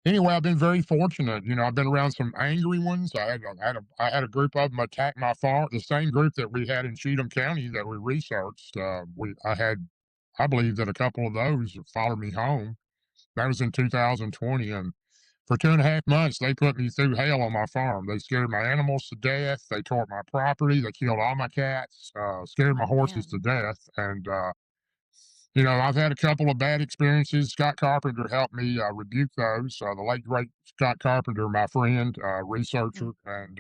anyway, I've been very fortunate. You know, I've been around some angry ones. I had a group of them attack my farm. The same group that we had in Cheatham County that we researched. I believe that a couple of those followed me home. That was in 2020, and for 2.5 months, they put me through hell on my farm. They scared my animals to death. They tore up my property. They killed all my cats, scared my Oh, horses to man. death. And, you know, I've had a couple of bad experiences. Scott Carpenter helped me rebuke those. The late, great Scott Carpenter, my friend, Mm. researcher. And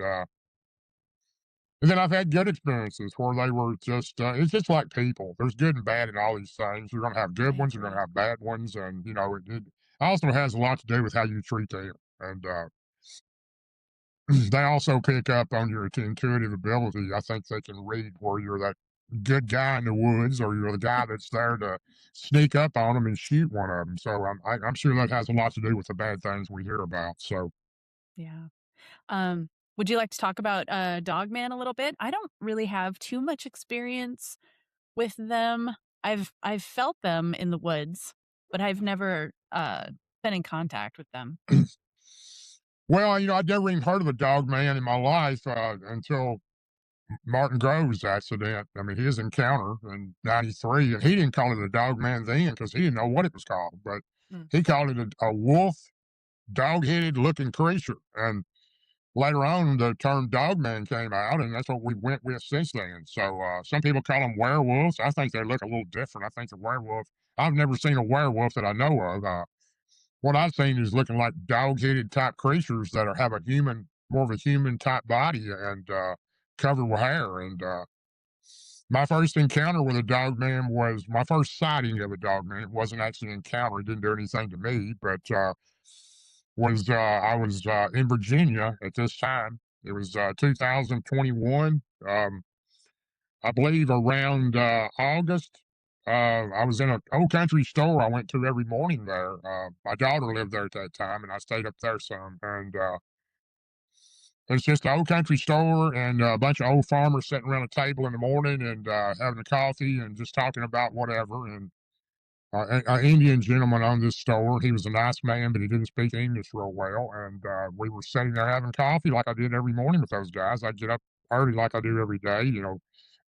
then I've had good experiences where they were just, it's just like people. There's good and bad in all these things. You're going to have I good ones, you're going to agree. have bad ones. And, you know, it also has a lot to do with how you treat them. And they also pick up on your intuitive ability. I think they can read where you're that good guy in the woods or you're the guy that's there to sneak up on them and shoot one of them. So I'm sure that has a lot to do with the bad things we hear about. So Yeah. Would you like to talk about Dogman a little bit? I don't really have too much experience with them. I've felt them in the woods, but I've never been in contact with them. well, you know, I'd never even heard of a dog man in my life until Martin Grove's accident. I mean, his encounter in '93, and he didn't call it a dog man then because he didn't know what it was called, but Mm. he called it a wolf, dog-headed looking creature. And later on, the term dogman came out, and that's what we went with since then. So some people call them werewolves. I think they look a little different. I think a werewolf. I've never seen a werewolf that I know of. What I've seen is looking like dog-headed type creatures that have a human, more of a human type body and covered with hair. And my first encounter with a dog man was my first sighting of a dog man. It wasn't actually an encounter; it didn't do anything to me, but I was in Virginia at this time. It was 2021. I believe around August. I was in an old country store I went to every morning there. My daughter lived there at that time, and I stayed up there some. And it's just an old country store and a bunch of old farmers sitting around a table in the morning and having a coffee and just talking about whatever. And an Indian gentleman owned this store. He was a nice man, but he didn't speak English real well. And we were sitting there having coffee like I did every morning with those guys. I'd get up early like I do every day, you know,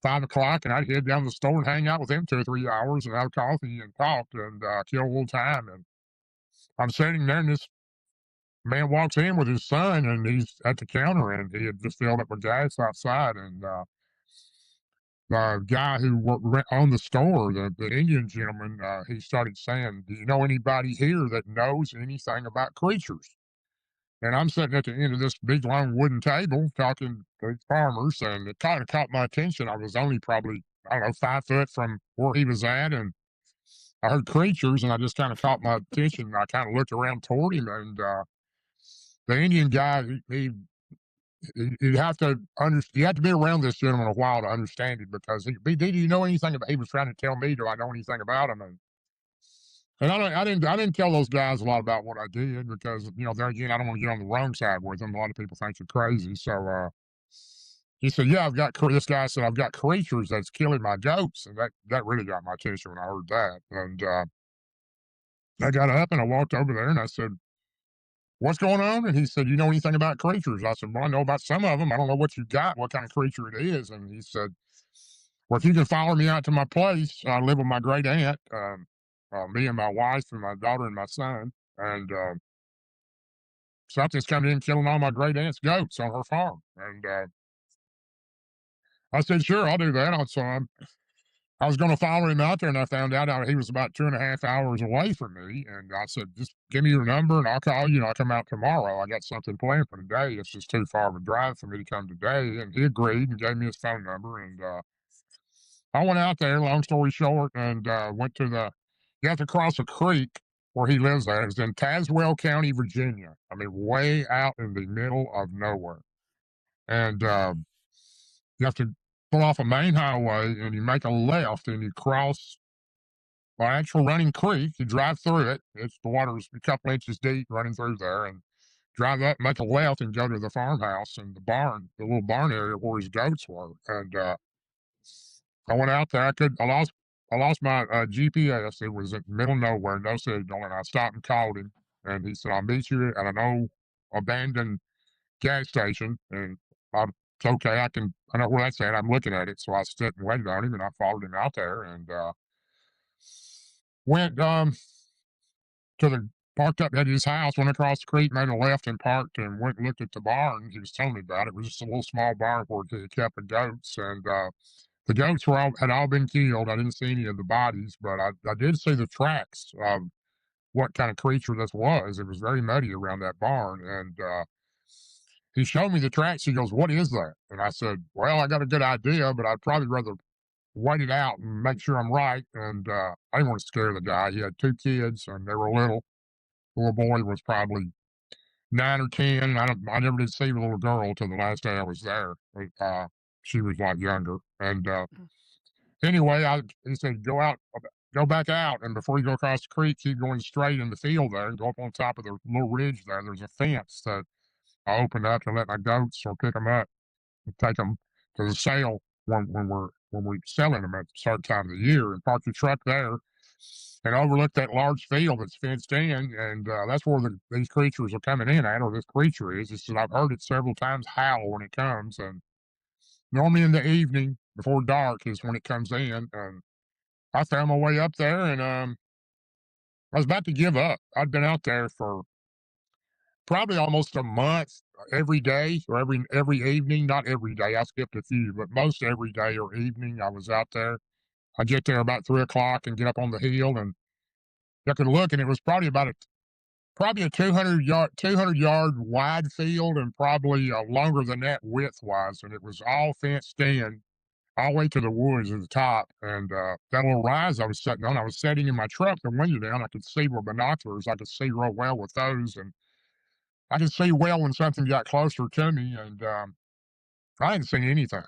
5 o'clock, and I'd head down to the store and hang out with him 2 or 3 hours and have coffee and talk and kill a little time. I'm sitting there, and this man walks in with his son, and he's at the counter, and he had just filled up with gas outside, and the guy who owned the store, the Indian gentleman, he started saying, "Do you know anybody here that knows anything about creatures?" And I'm sitting at the end of this big long wooden table talking to these farmers, and it kind of caught my attention. I was only probably, I don't know, 5 foot from where he was at, and I heard creatures, and I just kind of caught my attention. I kind of looked around toward him, and the Indian guy, you'd have to you have to be around this gentleman a while to understand it because do you know anything about? He was trying to tell me, do I know anything about him? And I didn't tell those guys a lot about what I did because there again I don't want to get on the wrong side with them. A lot of people think you're crazy, so he said, "Yeah, This guy said I've got creatures that's killing my goats," and that really got my attention when I heard that. And I got up and I walked over there and I said, "What's going on?" And he said, "You know anything about creatures?" I said, "Well, I know about some of them. I don't know what you got, what kind of creature it is." And he said, "Well, if you can follow me out to my place, I live with my great aunt, me and my wife and my daughter and my son, and something's coming in killing all my great aunt's goats on her farm." And I said, "Sure, I'll do that." I was going to follow him out there, and I found out he was about 2.5 hours away from me. And I said, "Just give me your number, and I'll call you. I'll come out tomorrow. I got something planned for today. It's just too far of a drive for me to come today." And he agreed and gave me his phone number. And I went out there. Long story short, and went to the. You have to cross a creek where he lives. There, it's in Tazewell County, Virginia. I mean, way out in the middle of nowhere. And you have to pull off a main highway, and you make a left, and you cross an actual running creek. You drive through it. The water's a couple inches deep running through there, and drive up, make a left, and go to the farmhouse and the barn, the little barn area where his goats were. And I went out there. I lost my GPS. It was in the middle of nowhere, no signal. And I stopped and called him, and he said, "I'll meet you at an old abandoned gas station." And it's okay. I know where that's at. I'm looking at it. So I stood and waited on him, and I followed him out there, and went to the parked up at his house, went across the creek, made a left and parked, and went and looked at the barn he was telling me about. It was just a little small barn where he kept the goats, and the goats had all been killed. I didn't see any of the bodies, but I did see the tracks of what kind of creature this was. It was very muddy around that barn, and he showed me the tracks. He goes, "What is that?" And I said, "Well, I got a good idea, but I'd probably rather wait it out and make sure I'm right." And I didn't want to scare the guy. He had 2 kids, and they were little. The little boy was probably 9 or 10. I never did see the little girl till the last day I was there. She was a lot younger. And anyway, he said, go back out, and before you go across the creek, keep going straight in the field there, and go up on top of the little ridge there. There's a fence that I opened up to let my goats or pick them up and take them to the sale when we're selling them at a certain time of the year, and park your truck there and overlook that large field that's fenced in, and that's where these creatures are coming in at, or this creature is. It's just, I've heard it several times howl when it comes, and normally in the evening before dark is when it comes in. And I found my way up there, and I was about to give up. I'd been out there for probably almost a month, every day or every evening. Not every day. I skipped a few, but most every day or evening I was out there. I get there about 3 o'clock and get up on the hill, and I could look, and it was probably a 200 yard wide field, and probably longer than that width wise, and it was all fenced in all the way to the woods at the top. And that little rise I was sitting on, I was sitting in my truck, the window down. I could see with binoculars. I could see real well with those, and I could see well when something got closer to me. And I hadn't seen anything,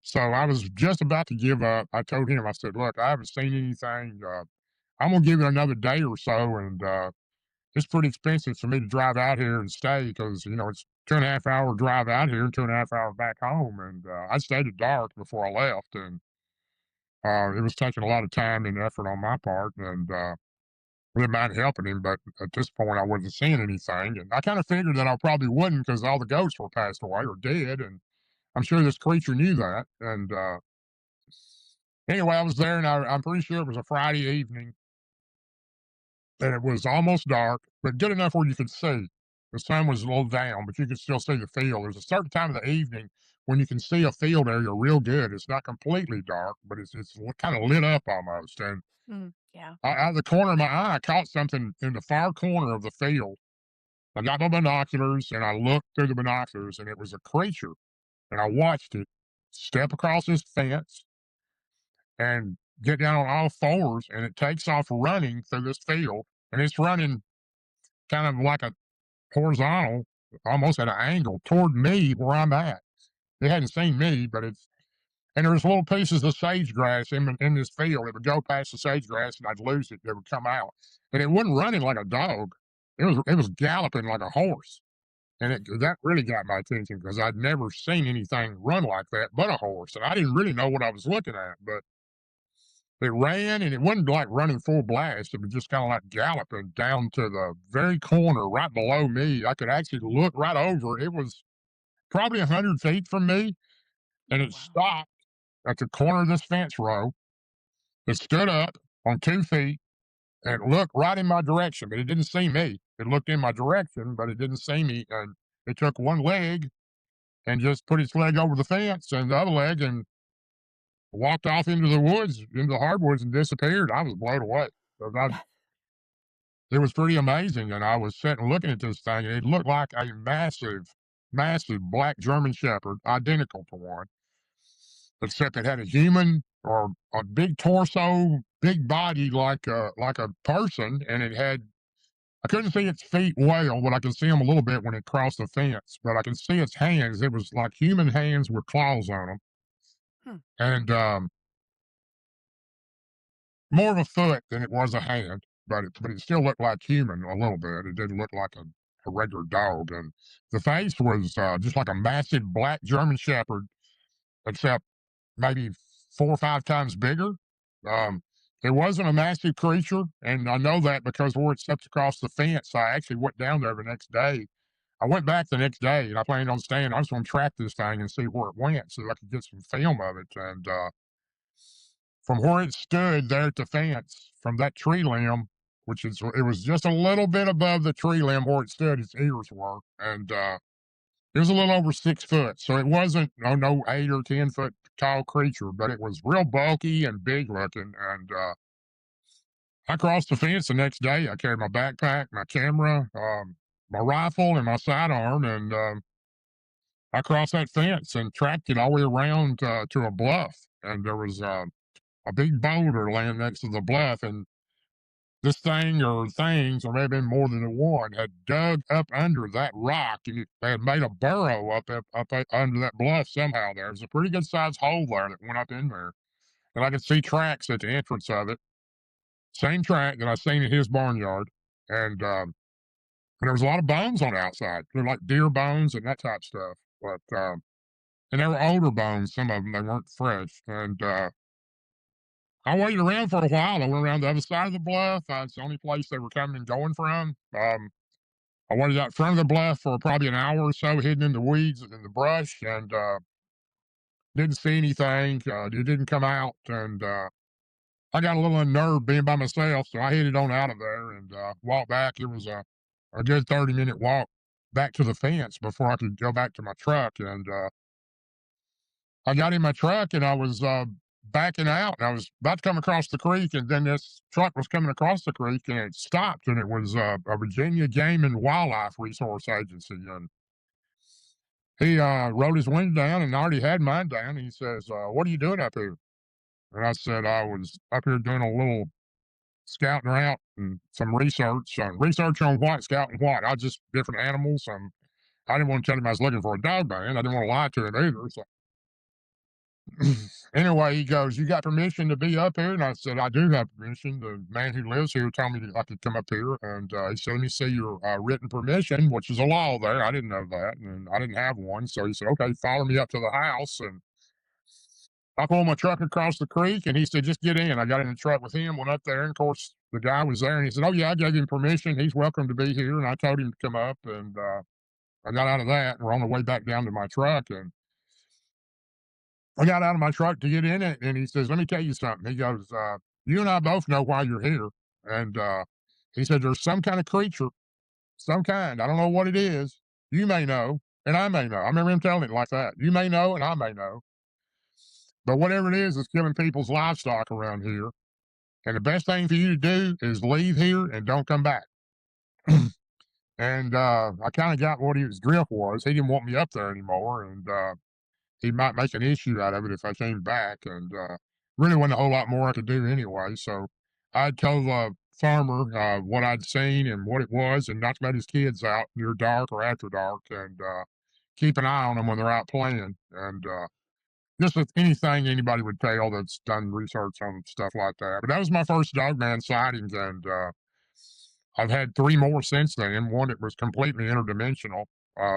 so I was just about to give up. I told him, I said, "Look, I haven't seen anything. I'm gonna give it another day or so, and it's pretty expensive for me to drive out here and stay because it's 2.5 hour drive out here and 2.5 hour back home." And I stayed at dark before I left, and it was taking a lot of time and effort on my part, and I didn't mind helping him, but at this point I wasn't seeing anything, and I kind of figured that I probably wouldn't because all the ghosts were passed away or dead, and I'm sure this creature knew that. And anyway, I was there, and I'm pretty sure it was a Friday evening, and it was almost dark, but good enough where you could see. The sun was a little down, but you could still see the field. There's a certain time of the evening when you can see a field area real good. It's not completely dark, but it's kind of lit up almost. And Yeah. out of the corner of my eye, I caught something in the far corner of the field. I got my binoculars and I looked through the binoculars, and it was a creature. And I watched it step across this fence and get down on all fours, and it takes off running through this field, and it's running kind of like a horizontal, almost at an angle toward me where I'm at. It hadn't seen me, but it's and there's little pieces of sage grass in this field. It would go past the sage grass, and I'd lose it. It would come out, and it wasn't running like a dog. It was galloping like a horse, and that really got my attention because I'd never seen anything run like that but a horse, and I didn't really know what I was looking at, but it ran, and it wasn't like running full blast. It was just kind of like galloping down to the very corner right below me. I could actually look right over. It was probably 100 feet from me, and Oh, it wow. stopped at the corner of this fence row. It stood up on 2 feet and looked right in my direction, but it didn't see me. It looked in my direction, but it didn't see me. And it took one leg and just put its leg over the fence and the other leg and walked off into the woods, into the hardwoods, and disappeared. I was blown away. 'Cause it was pretty amazing. And I was sitting looking at this thing, and it looked like a massive, massive black German Shepherd, identical to one, except it had a human or a big torso, big body like a person, and it had. I couldn't see its feet well, but I could see them a little bit when it crossed the fence. But I could see its hands. It was like human hands with claws on them, Hmm. and more of a foot than it was a hand, but it still looked like human a little bit. It didn't look like a regular dog, and the face was just like a massive black German Shepherd, except maybe 4 or 5 times bigger. Um, it wasn't a massive creature, and I know that because where it stepped across the fence, I actually went down there the next day. I went back the next day, and I planned on staying. I was going to track this thing and see where it went, so I could get some film of it. And from where it stood there at the fence, from that tree limb, it was just a little bit above the tree limb where it stood, its ears were, and it was a little over 6 foot. So it wasn't no 8 or 10 foot tall creature, but it was real bulky and big looking. And I crossed the fence the next day. I carried my backpack, my camera, my rifle, and my sidearm, and I crossed that fence and tracked it all the way around to a bluff. And there was a big boulder laying next to the bluff, and this thing or things, or maybe more than one, had dug up under that rock, and they had made a burrow up under that bluff somehow. There was a pretty good sized hole there that went up in there, and I could see tracks at the entrance of it. Same track that I seen in his barnyard, and there was a lot of bones on the outside. They're like deer bones and that type stuff, but and they were older bones. Some of them they weren't fresh, and I waited around for a while. I went around the other side of the bluff. It's the only place they were coming and going from. I waited out front of the bluff for probably an hour or so, hidden in the weeds and in the brush, and didn't see anything. It didn't come out, and I got a little unnerved being by myself, so I headed on out of there and walked back. It was a good 30-minute walk back to the fence before I could go back to my truck, and I got in my truck and I was backing out, and I was about to come across the creek, and then this truck was coming across the creek, and it stopped, and it was a Virginia Game and Wildlife Resource Agency, and he rolled his window down, and I already had mine down. And he says, "What are you doing up here?" And I said, "I was up here doing a little scouting around and some research on what, scouting what. I just different animals. I didn't want to tell him I was looking for a dog man. I didn't want to lie to him either. So anyway, he goes, "You got permission to be up here?" And I said, "I do have permission." The man who lives here told me that I could come up here. And he said, "Let me see your written permission," which is a law there. I didn't know that. And I didn't have one. So he said, "Okay, follow me up to the house." And I pulled my truck across the creek, and he said, "Just get in." I got in the truck with him, went up there. And of course, the guy was there, and he said, "Oh, yeah, I gave him permission. He's welcome to be here." And I told him to come up. And I got out of that, and we're on the way back down to my truck. And I got out of my truck to get in it, and he says, "Let me tell you something." He goes, "You and I both know why you're here." And He said, "There's some kind of creature, some kind. I don't know what it is. You may know, and I may know." I remember him telling it like that. You may know, and I may know. But whatever it is killing people's livestock around here. And the best thing for you to do is leave here and don't come back. And I kind of got what his drift was. He didn't want me up there anymore, and he might make an issue out of it if I came back. And really wasn't a whole lot more I could do anyway. So I told the farmer what I'd seen and what it was, and not to let his kids out near dark or after dark, and keep an eye on them when they're out playing. And just with anything anybody would tell that's done research on stuff like that. But that was my first Dogman sighting, and I've had three more since then. One that was completely interdimensional,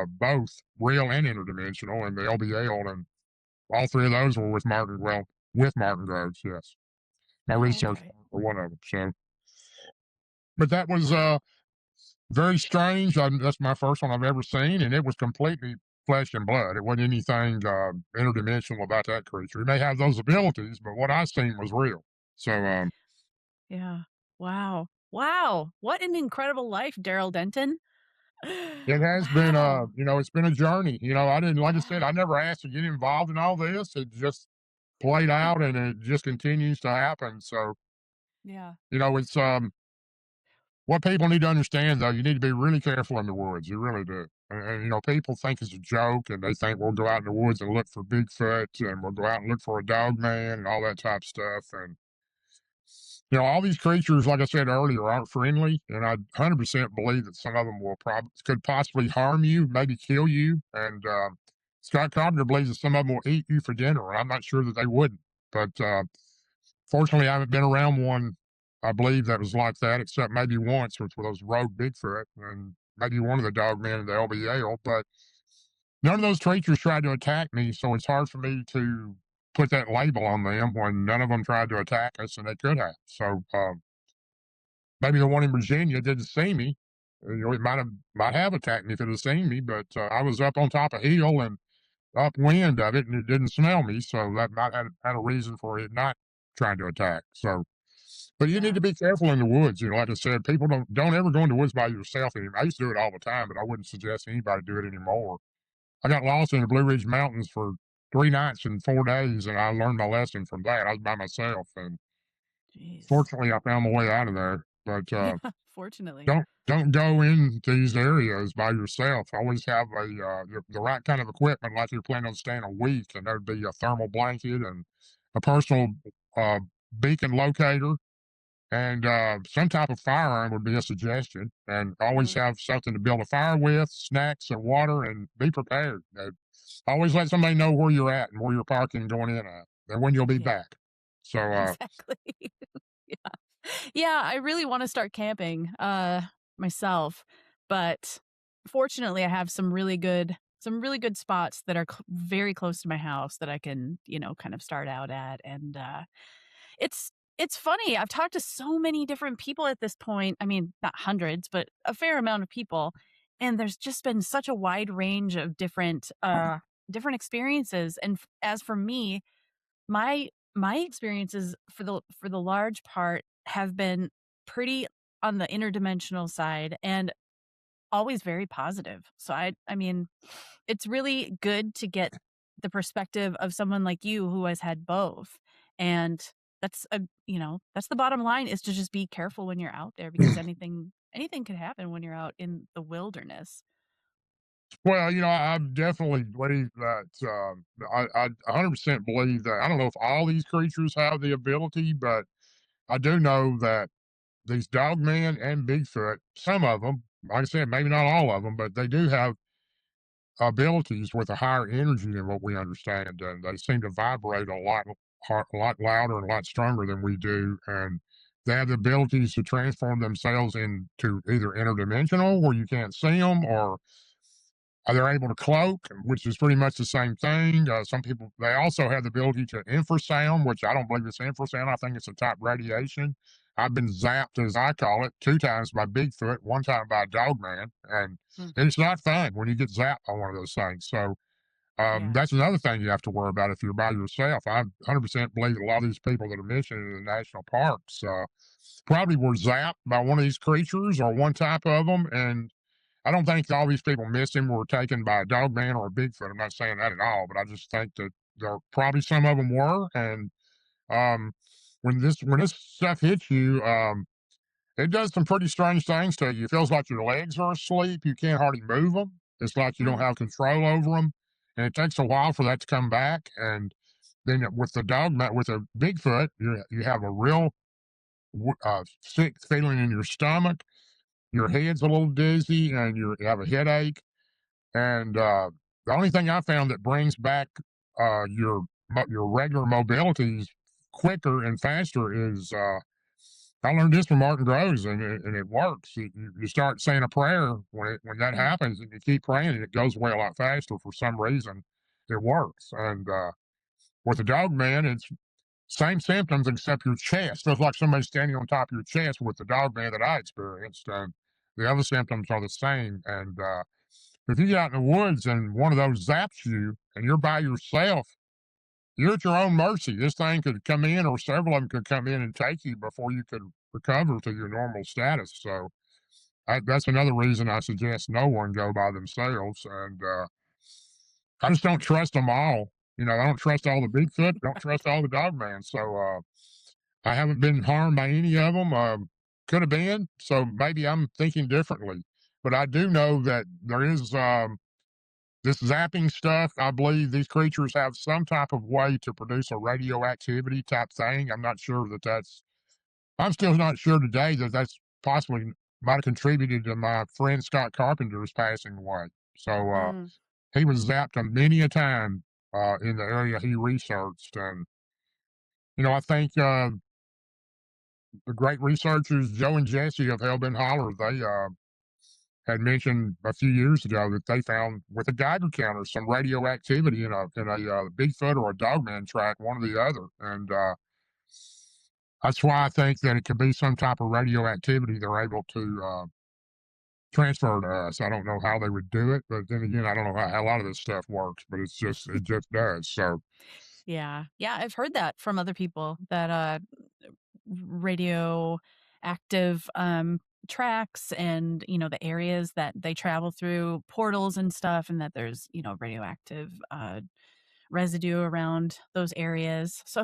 both real and interdimensional, and the LBL, and all three of those were with Martin. Well, with Martin Groves, yes, my Oh, research okay. for one of them. So, but that was very strange. That's my first one I've ever seen, and it was completely flesh and blood. It wasn't anything interdimensional about that creature. He may have those abilities, but what I seen was real. So Yeah. Wow. Wow. What an incredible life, Darrell Denton. it has been Wow. it's been a journey. I didn't, like I said, Yeah. I never asked to get involved in all this. It just played out, and it just continues to happen. So Yeah. it's what people need to understand, though. You need to be really careful in the woods. You really do. And people think it's a joke, and they think we'll go out in the woods and look for Bigfoot, and we'll go out and look for a dog man and all that type of stuff. And all these creatures, like I said earlier, aren't friendly, and I 100% believe that some of them will probably could possibly harm you, maybe kill you. And Scott Carpenter believes that some of them will eat you for dinner. I'm not sure that they wouldn't, but fortunately, I haven't been around one. I believe that was like that, except maybe once, which was rogue Bigfoot, and maybe one of the dog men in the LBL. But none of those creatures tried to attack me, so it's hard for me to put that label on them when none of them tried to attack us, and they could have. So maybe the one in Virginia didn't see me. It might have attacked me if it had seen me, but I was up on top of a hill and upwind of it, and it didn't smell me, so that might have had a reason for it not trying to attack. So, but you need Yeah. to be careful in the woods. Like I said, people don't ever go in the woods by yourself anymore. I used to do it all the time, but I wouldn't suggest anybody do it anymore. I got lost in the Blue Ridge Mountains for 3 nights and 4 days, and I learned my lesson from that. I was by myself, and Jeez. fortunately, I found my way out of there. But Yeah. Fortunately. don't go in these areas by yourself. Always have the right kind of equipment, like you're planning on staying a week, and there'd be a thermal blanket and a personal uh, beacon locator, and some type of firearm would be a suggestion. And always Mm, have something to build a fire with, snacks and water, and be prepared. Always let somebody know where you're at and where you're parking and going in at, and when you'll be yeah. back. So Exactly. Yeah. Yeah, I really wanna start camping, myself, but fortunately, I have some really good spots that are very close to my house that I can, kind of start out at, and, it's funny, I've talked to so many different people at this point. I mean, not hundreds, but a fair amount of people, and there's just been such a wide range of different experiences, and as for me, my experiences for the large part have been pretty on the interdimensional side and always very positive. So I mean, it's really good to get the perspective of someone like you who has had both. And that's the bottom line, is to just be careful when you're out there, because anything could happen when you're out in the wilderness. Well, I've definitely believe that. I 100% believe that. I don't know if all these creatures have the ability, but I do know that these dogmen and Bigfoot, some of them, like I said, maybe not all of them, but they do have abilities with a higher energy than what we understand, and they seem to vibrate a lot louder and a lot stronger than we do, and they have the abilities to transform themselves into either interdimensional, where you can't see them, or they're able to cloak, which is pretty much the same thing. Some people, they also have the ability to infrasound, which I don't believe it's infrasound. I think it's a type radiation. I've been zapped, as I call it, 2 times by Bigfoot, one time by a dog man, and Mm, it's not fun when you get zapped by one of those things. So Yeah. That's another thing you have to worry about if you're by yourself. I 100% believe that a lot of these people that are mentioned in the national parks probably were zapped by one of these creatures or one type of them. And I don't think all these people missing were taken by a dog man or a Bigfoot. I'm not saying that at all, but I just think that there probably some of them were. And um, when this stuff hits you, it does some pretty strange things to you. It feels like your legs are asleep. You can't hardly move them. It's like you don't Mm, have control over them, and it takes a while for that to come back. And then with the dog, with a Bigfoot, you have a real sick feeling in your stomach. Your head's a little dizzy, and you have a headache. And the only thing I found that brings back your regular mobilities quicker and faster is I learned this from Martin Groves, and it works. You start saying a prayer when that mm, happens, and you keep praying, and it goes away a lot faster. For some reason, it works. And with the dog man, it's same symptoms except your chest feels like somebody's standing on top of your chest with the dog man that I experienced. And the other symptoms are the same. And if you get out in the woods and one of those zaps you, and you're by yourself, you're at your own mercy. This thing could come in, or several of them could come in and take you before you could recover to your normal status. So that's another reason I suggest no one go by themselves. And I just don't trust them all. I don't trust all the Bigfoot, don't trust all the Dogman. So I haven't been harmed by any of them. Could have been. So maybe I'm thinking differently. But I do know that there is this zapping stuff. I believe these creatures have some type of way to produce a radioactivity type thing. I'm still not sure today that that's possibly might have contributed to my friend Scott Carpenter's passing away. So mm, he was zapped a many a time in the area he researched. And, I think the great researchers, Joe and Jesse of Hellbent Holler, they had mentioned a few years ago that they found with a Geiger counter some radioactivity in a Bigfoot or a Dogman track, one or the other. And that's why I think that it could be some type of radioactivity they're able to transfer to us. I don't know how they would do it, but then again, I don't know how a lot of this stuff works, but it just does. So yeah. Yeah, I've heard that from other people that, radioactive, tracks and, the areas that they travel through, portals and stuff, and that there's, radioactive, residue around those areas. So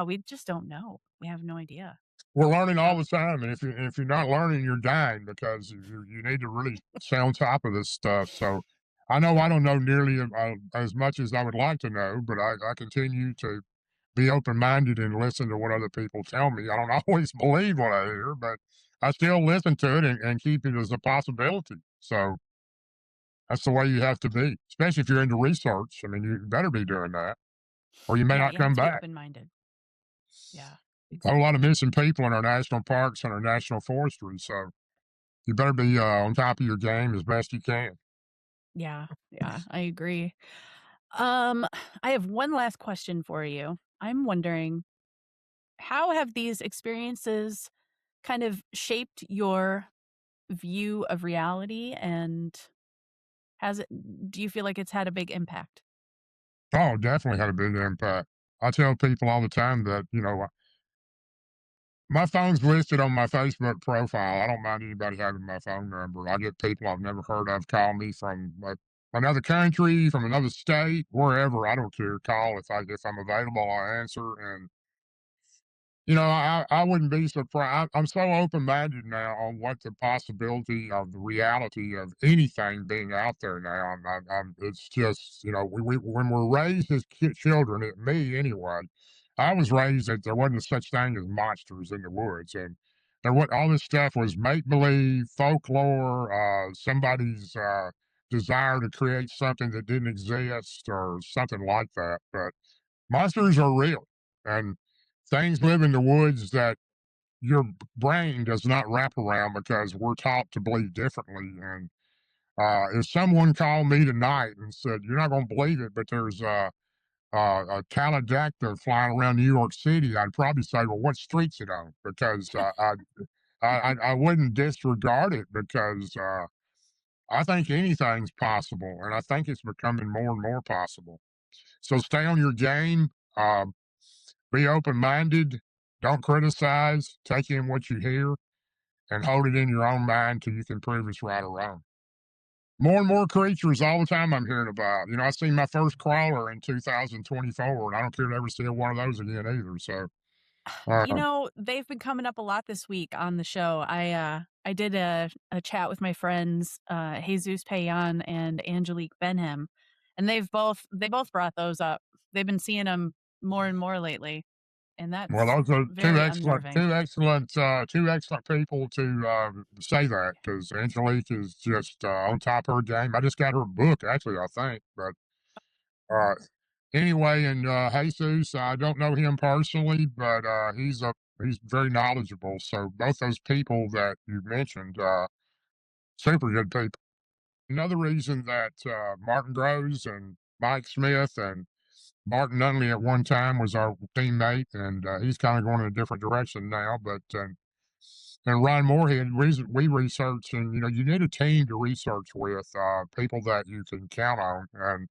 we just don't know. We have no idea. we're learning all So, the time, and if you're not learning, you're dying because you need to really stay on top of this stuff. So I know I don't know nearly as much as I would like to know, but I continue to be open minded and listen to what other people tell me. I don't always believe what I hear, but I still listen to it and keep it as a possibility. So that's the way you have to be, especially if you're into research. I mean, you better be doing that, or you may yeah, not you have come to be back. open-minded. Yeah, A whole lot of exactly. missing people in our national parks and our national forestry. So you better be on top of your game as best you can. Yeah, yeah, I agree. Um, I have one last question for you. I'm wondering, how have these experiences kind of shaped your view of reality, and has it do you feel like it's had a big impact? Oh, definitely had a big impact. I tell people all the time that, my phone's listed on my Facebook profile. I don't mind anybody having my phone number. I get people I've never heard of call me from another country, from another state, wherever. I don't care. Call if I'm available. I answer. And I wouldn't be surprised. I'm so open minded now on what the possibility of the reality of anything being out there now. It's just, when we're raised as children, me anyway, I was raised that there wasn't such thing as monsters in the woods. And all this stuff was make believe, folklore, somebody's desire to create something that didn't exist or something like that. But monsters are real. And things live in the woods that your brain does not wrap around because we're taught to believe differently. And if someone called me tonight and said, "You're not going to believe it, but there's a Taladactyl flying around New York City," I'd probably say, "Well, what street's it on?" Because I wouldn't disregard it because I think anything's possible, and I think it's becoming more and more possible. So stay on your game. Be open minded. Don't criticize. Take in what you hear and hold it in your own mind till you can prove it's right or wrong. More and more creatures all the time I'm hearing about. I seen my first crawler in 2024, and I don't care to ever see one of those again either. So, You uh, know, they've been coming up a lot this week on the show. I did a chat with my friends, Jesus Payan and Angelique Benham, and they both brought those up. They've been seeing them more and more lately, and well, that's those are very unnerving. two excellent people to say that because Angelique is just on top of her game. I just got her book, actually, I think. But uh, anyway, and Jesus, I don't know him personally, but he's very knowledgeable. So both those people that you mentioned, super good people. Another reason that Martin Groves and Mike Smith and Martin Nunley at one time was our teammate, and he's kind of going in a different direction now. But and Ryan Moorhead, we research, and you need a team to research with, people that you can count on. And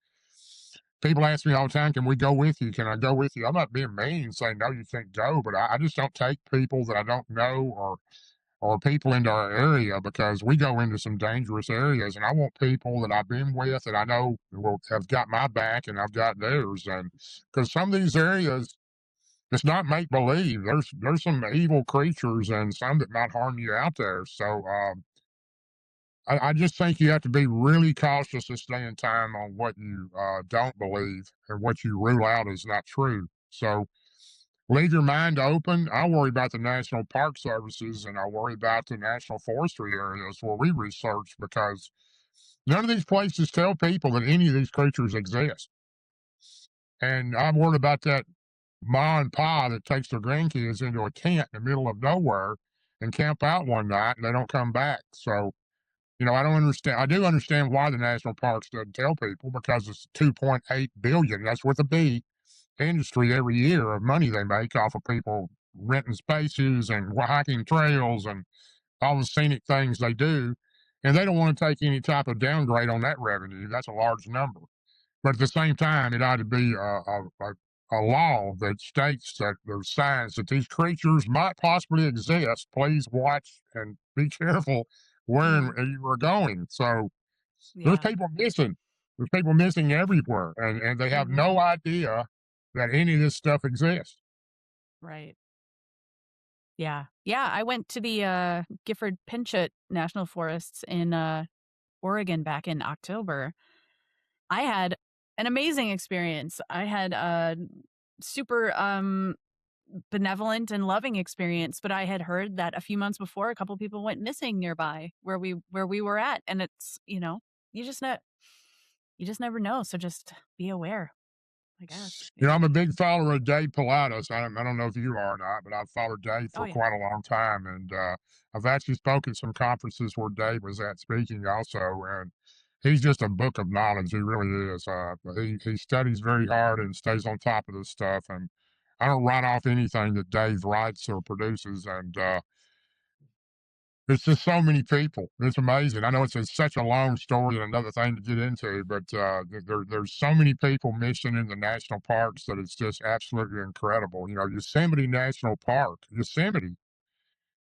people ask me all the time, "Can we go with you? Can I go with you?" I'm not being mean, saying no, you can't go, but I just don't take people that I don't know or people into our area because we go into some dangerous areas. And I want people that I've been with that I know will have got my back and I've got theirs. And because some of these areas, it's not make believe. There's some evil creatures and some that might harm you out there. So I just think you have to be really cautious to stay in time on what you don't believe and what you rule out as not true. So leave your mind open. I worry about the National Park Services and I worry about the National Forestry areas where we research because none of these places tell people that any of these creatures exist. And I'm worried about that ma and pa that takes their grandkids into a tent in the middle of nowhere and camp out one night and they don't come back. So, I don't understand. I do understand why the national parks doesn't tell people because it's 2.8 billion. That's with a B industry every year of money they make off of people renting spaces and hiking trails and all the scenic things they do. And they don't want to take any type of downgrade on that revenue. That's a large number. But at the same time, it ought to be a law that states that there's signs that these creatures might possibly exist. Please watch and be careful where Mm, you are going. So there's yeah. people missing. There's people missing everywhere, and they have Hmm. no idea that any of this stuff exists. Right. Yeah. Yeah. I went to the Gifford Pinchot National Forests in Oregon back in October. I had an amazing experience. I had a super benevolent and loving experience, but I had heard that a few months before a couple people went missing nearby where we were at, and it's, you just know you just never know, so just be aware, I guess. Yeah. I'm a big follower of Dave Pilatus. I don't know if you are or not, but I've followed Dave Oh for yeah. quite a long time, and I've actually spoken at some conferences where Dave was at speaking also, and he's just a book of knowledge. He really is. He studies very hard and stays on top of this stuff, and I don't write off anything that Dave writes or produces, and it's just so many people. It's amazing. I know it's such a long story and another thing to get into, but there's so many people missing in the national parks that it's just absolutely incredible. Yosemite National Park, Yosemite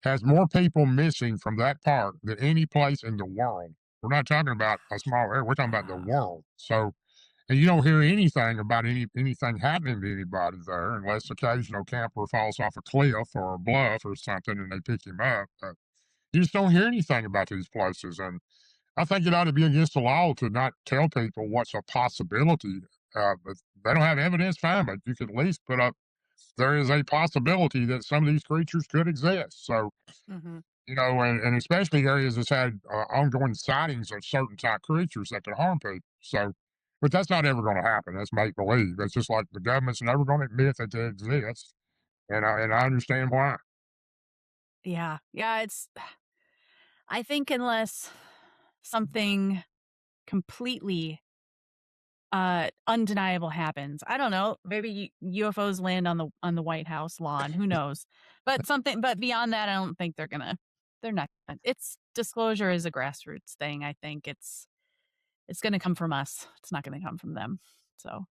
has more people missing from that park than any place in the world. We're not talking about a small area. We're talking about the Wow. world. So, and you don't hear anything about anything happening to anybody there unless occasional camper falls off a cliff or a bluff or something and they pick him up. You just don't hear anything about these places, and I think it ought to be against the law to not tell people what's a possibility. If they don't have evidence, fine, but you could at least put up there is a possibility that some of these creatures could exist. So, Mhm. and especially areas that's had ongoing sightings of certain type creatures that could harm people. So, but that's not ever going to happen. That's make believe. It's just like the government's never going to admit that they exist, and I understand why. Yeah. Yeah, I think unless something completely undeniable happens. I don't know, maybe UFOs land on the White House lawn, who knows? But beyond that, I don't think they're not it's disclosure is a grassroots thing, I think. It's gonna come from us. It's not gonna come from them. So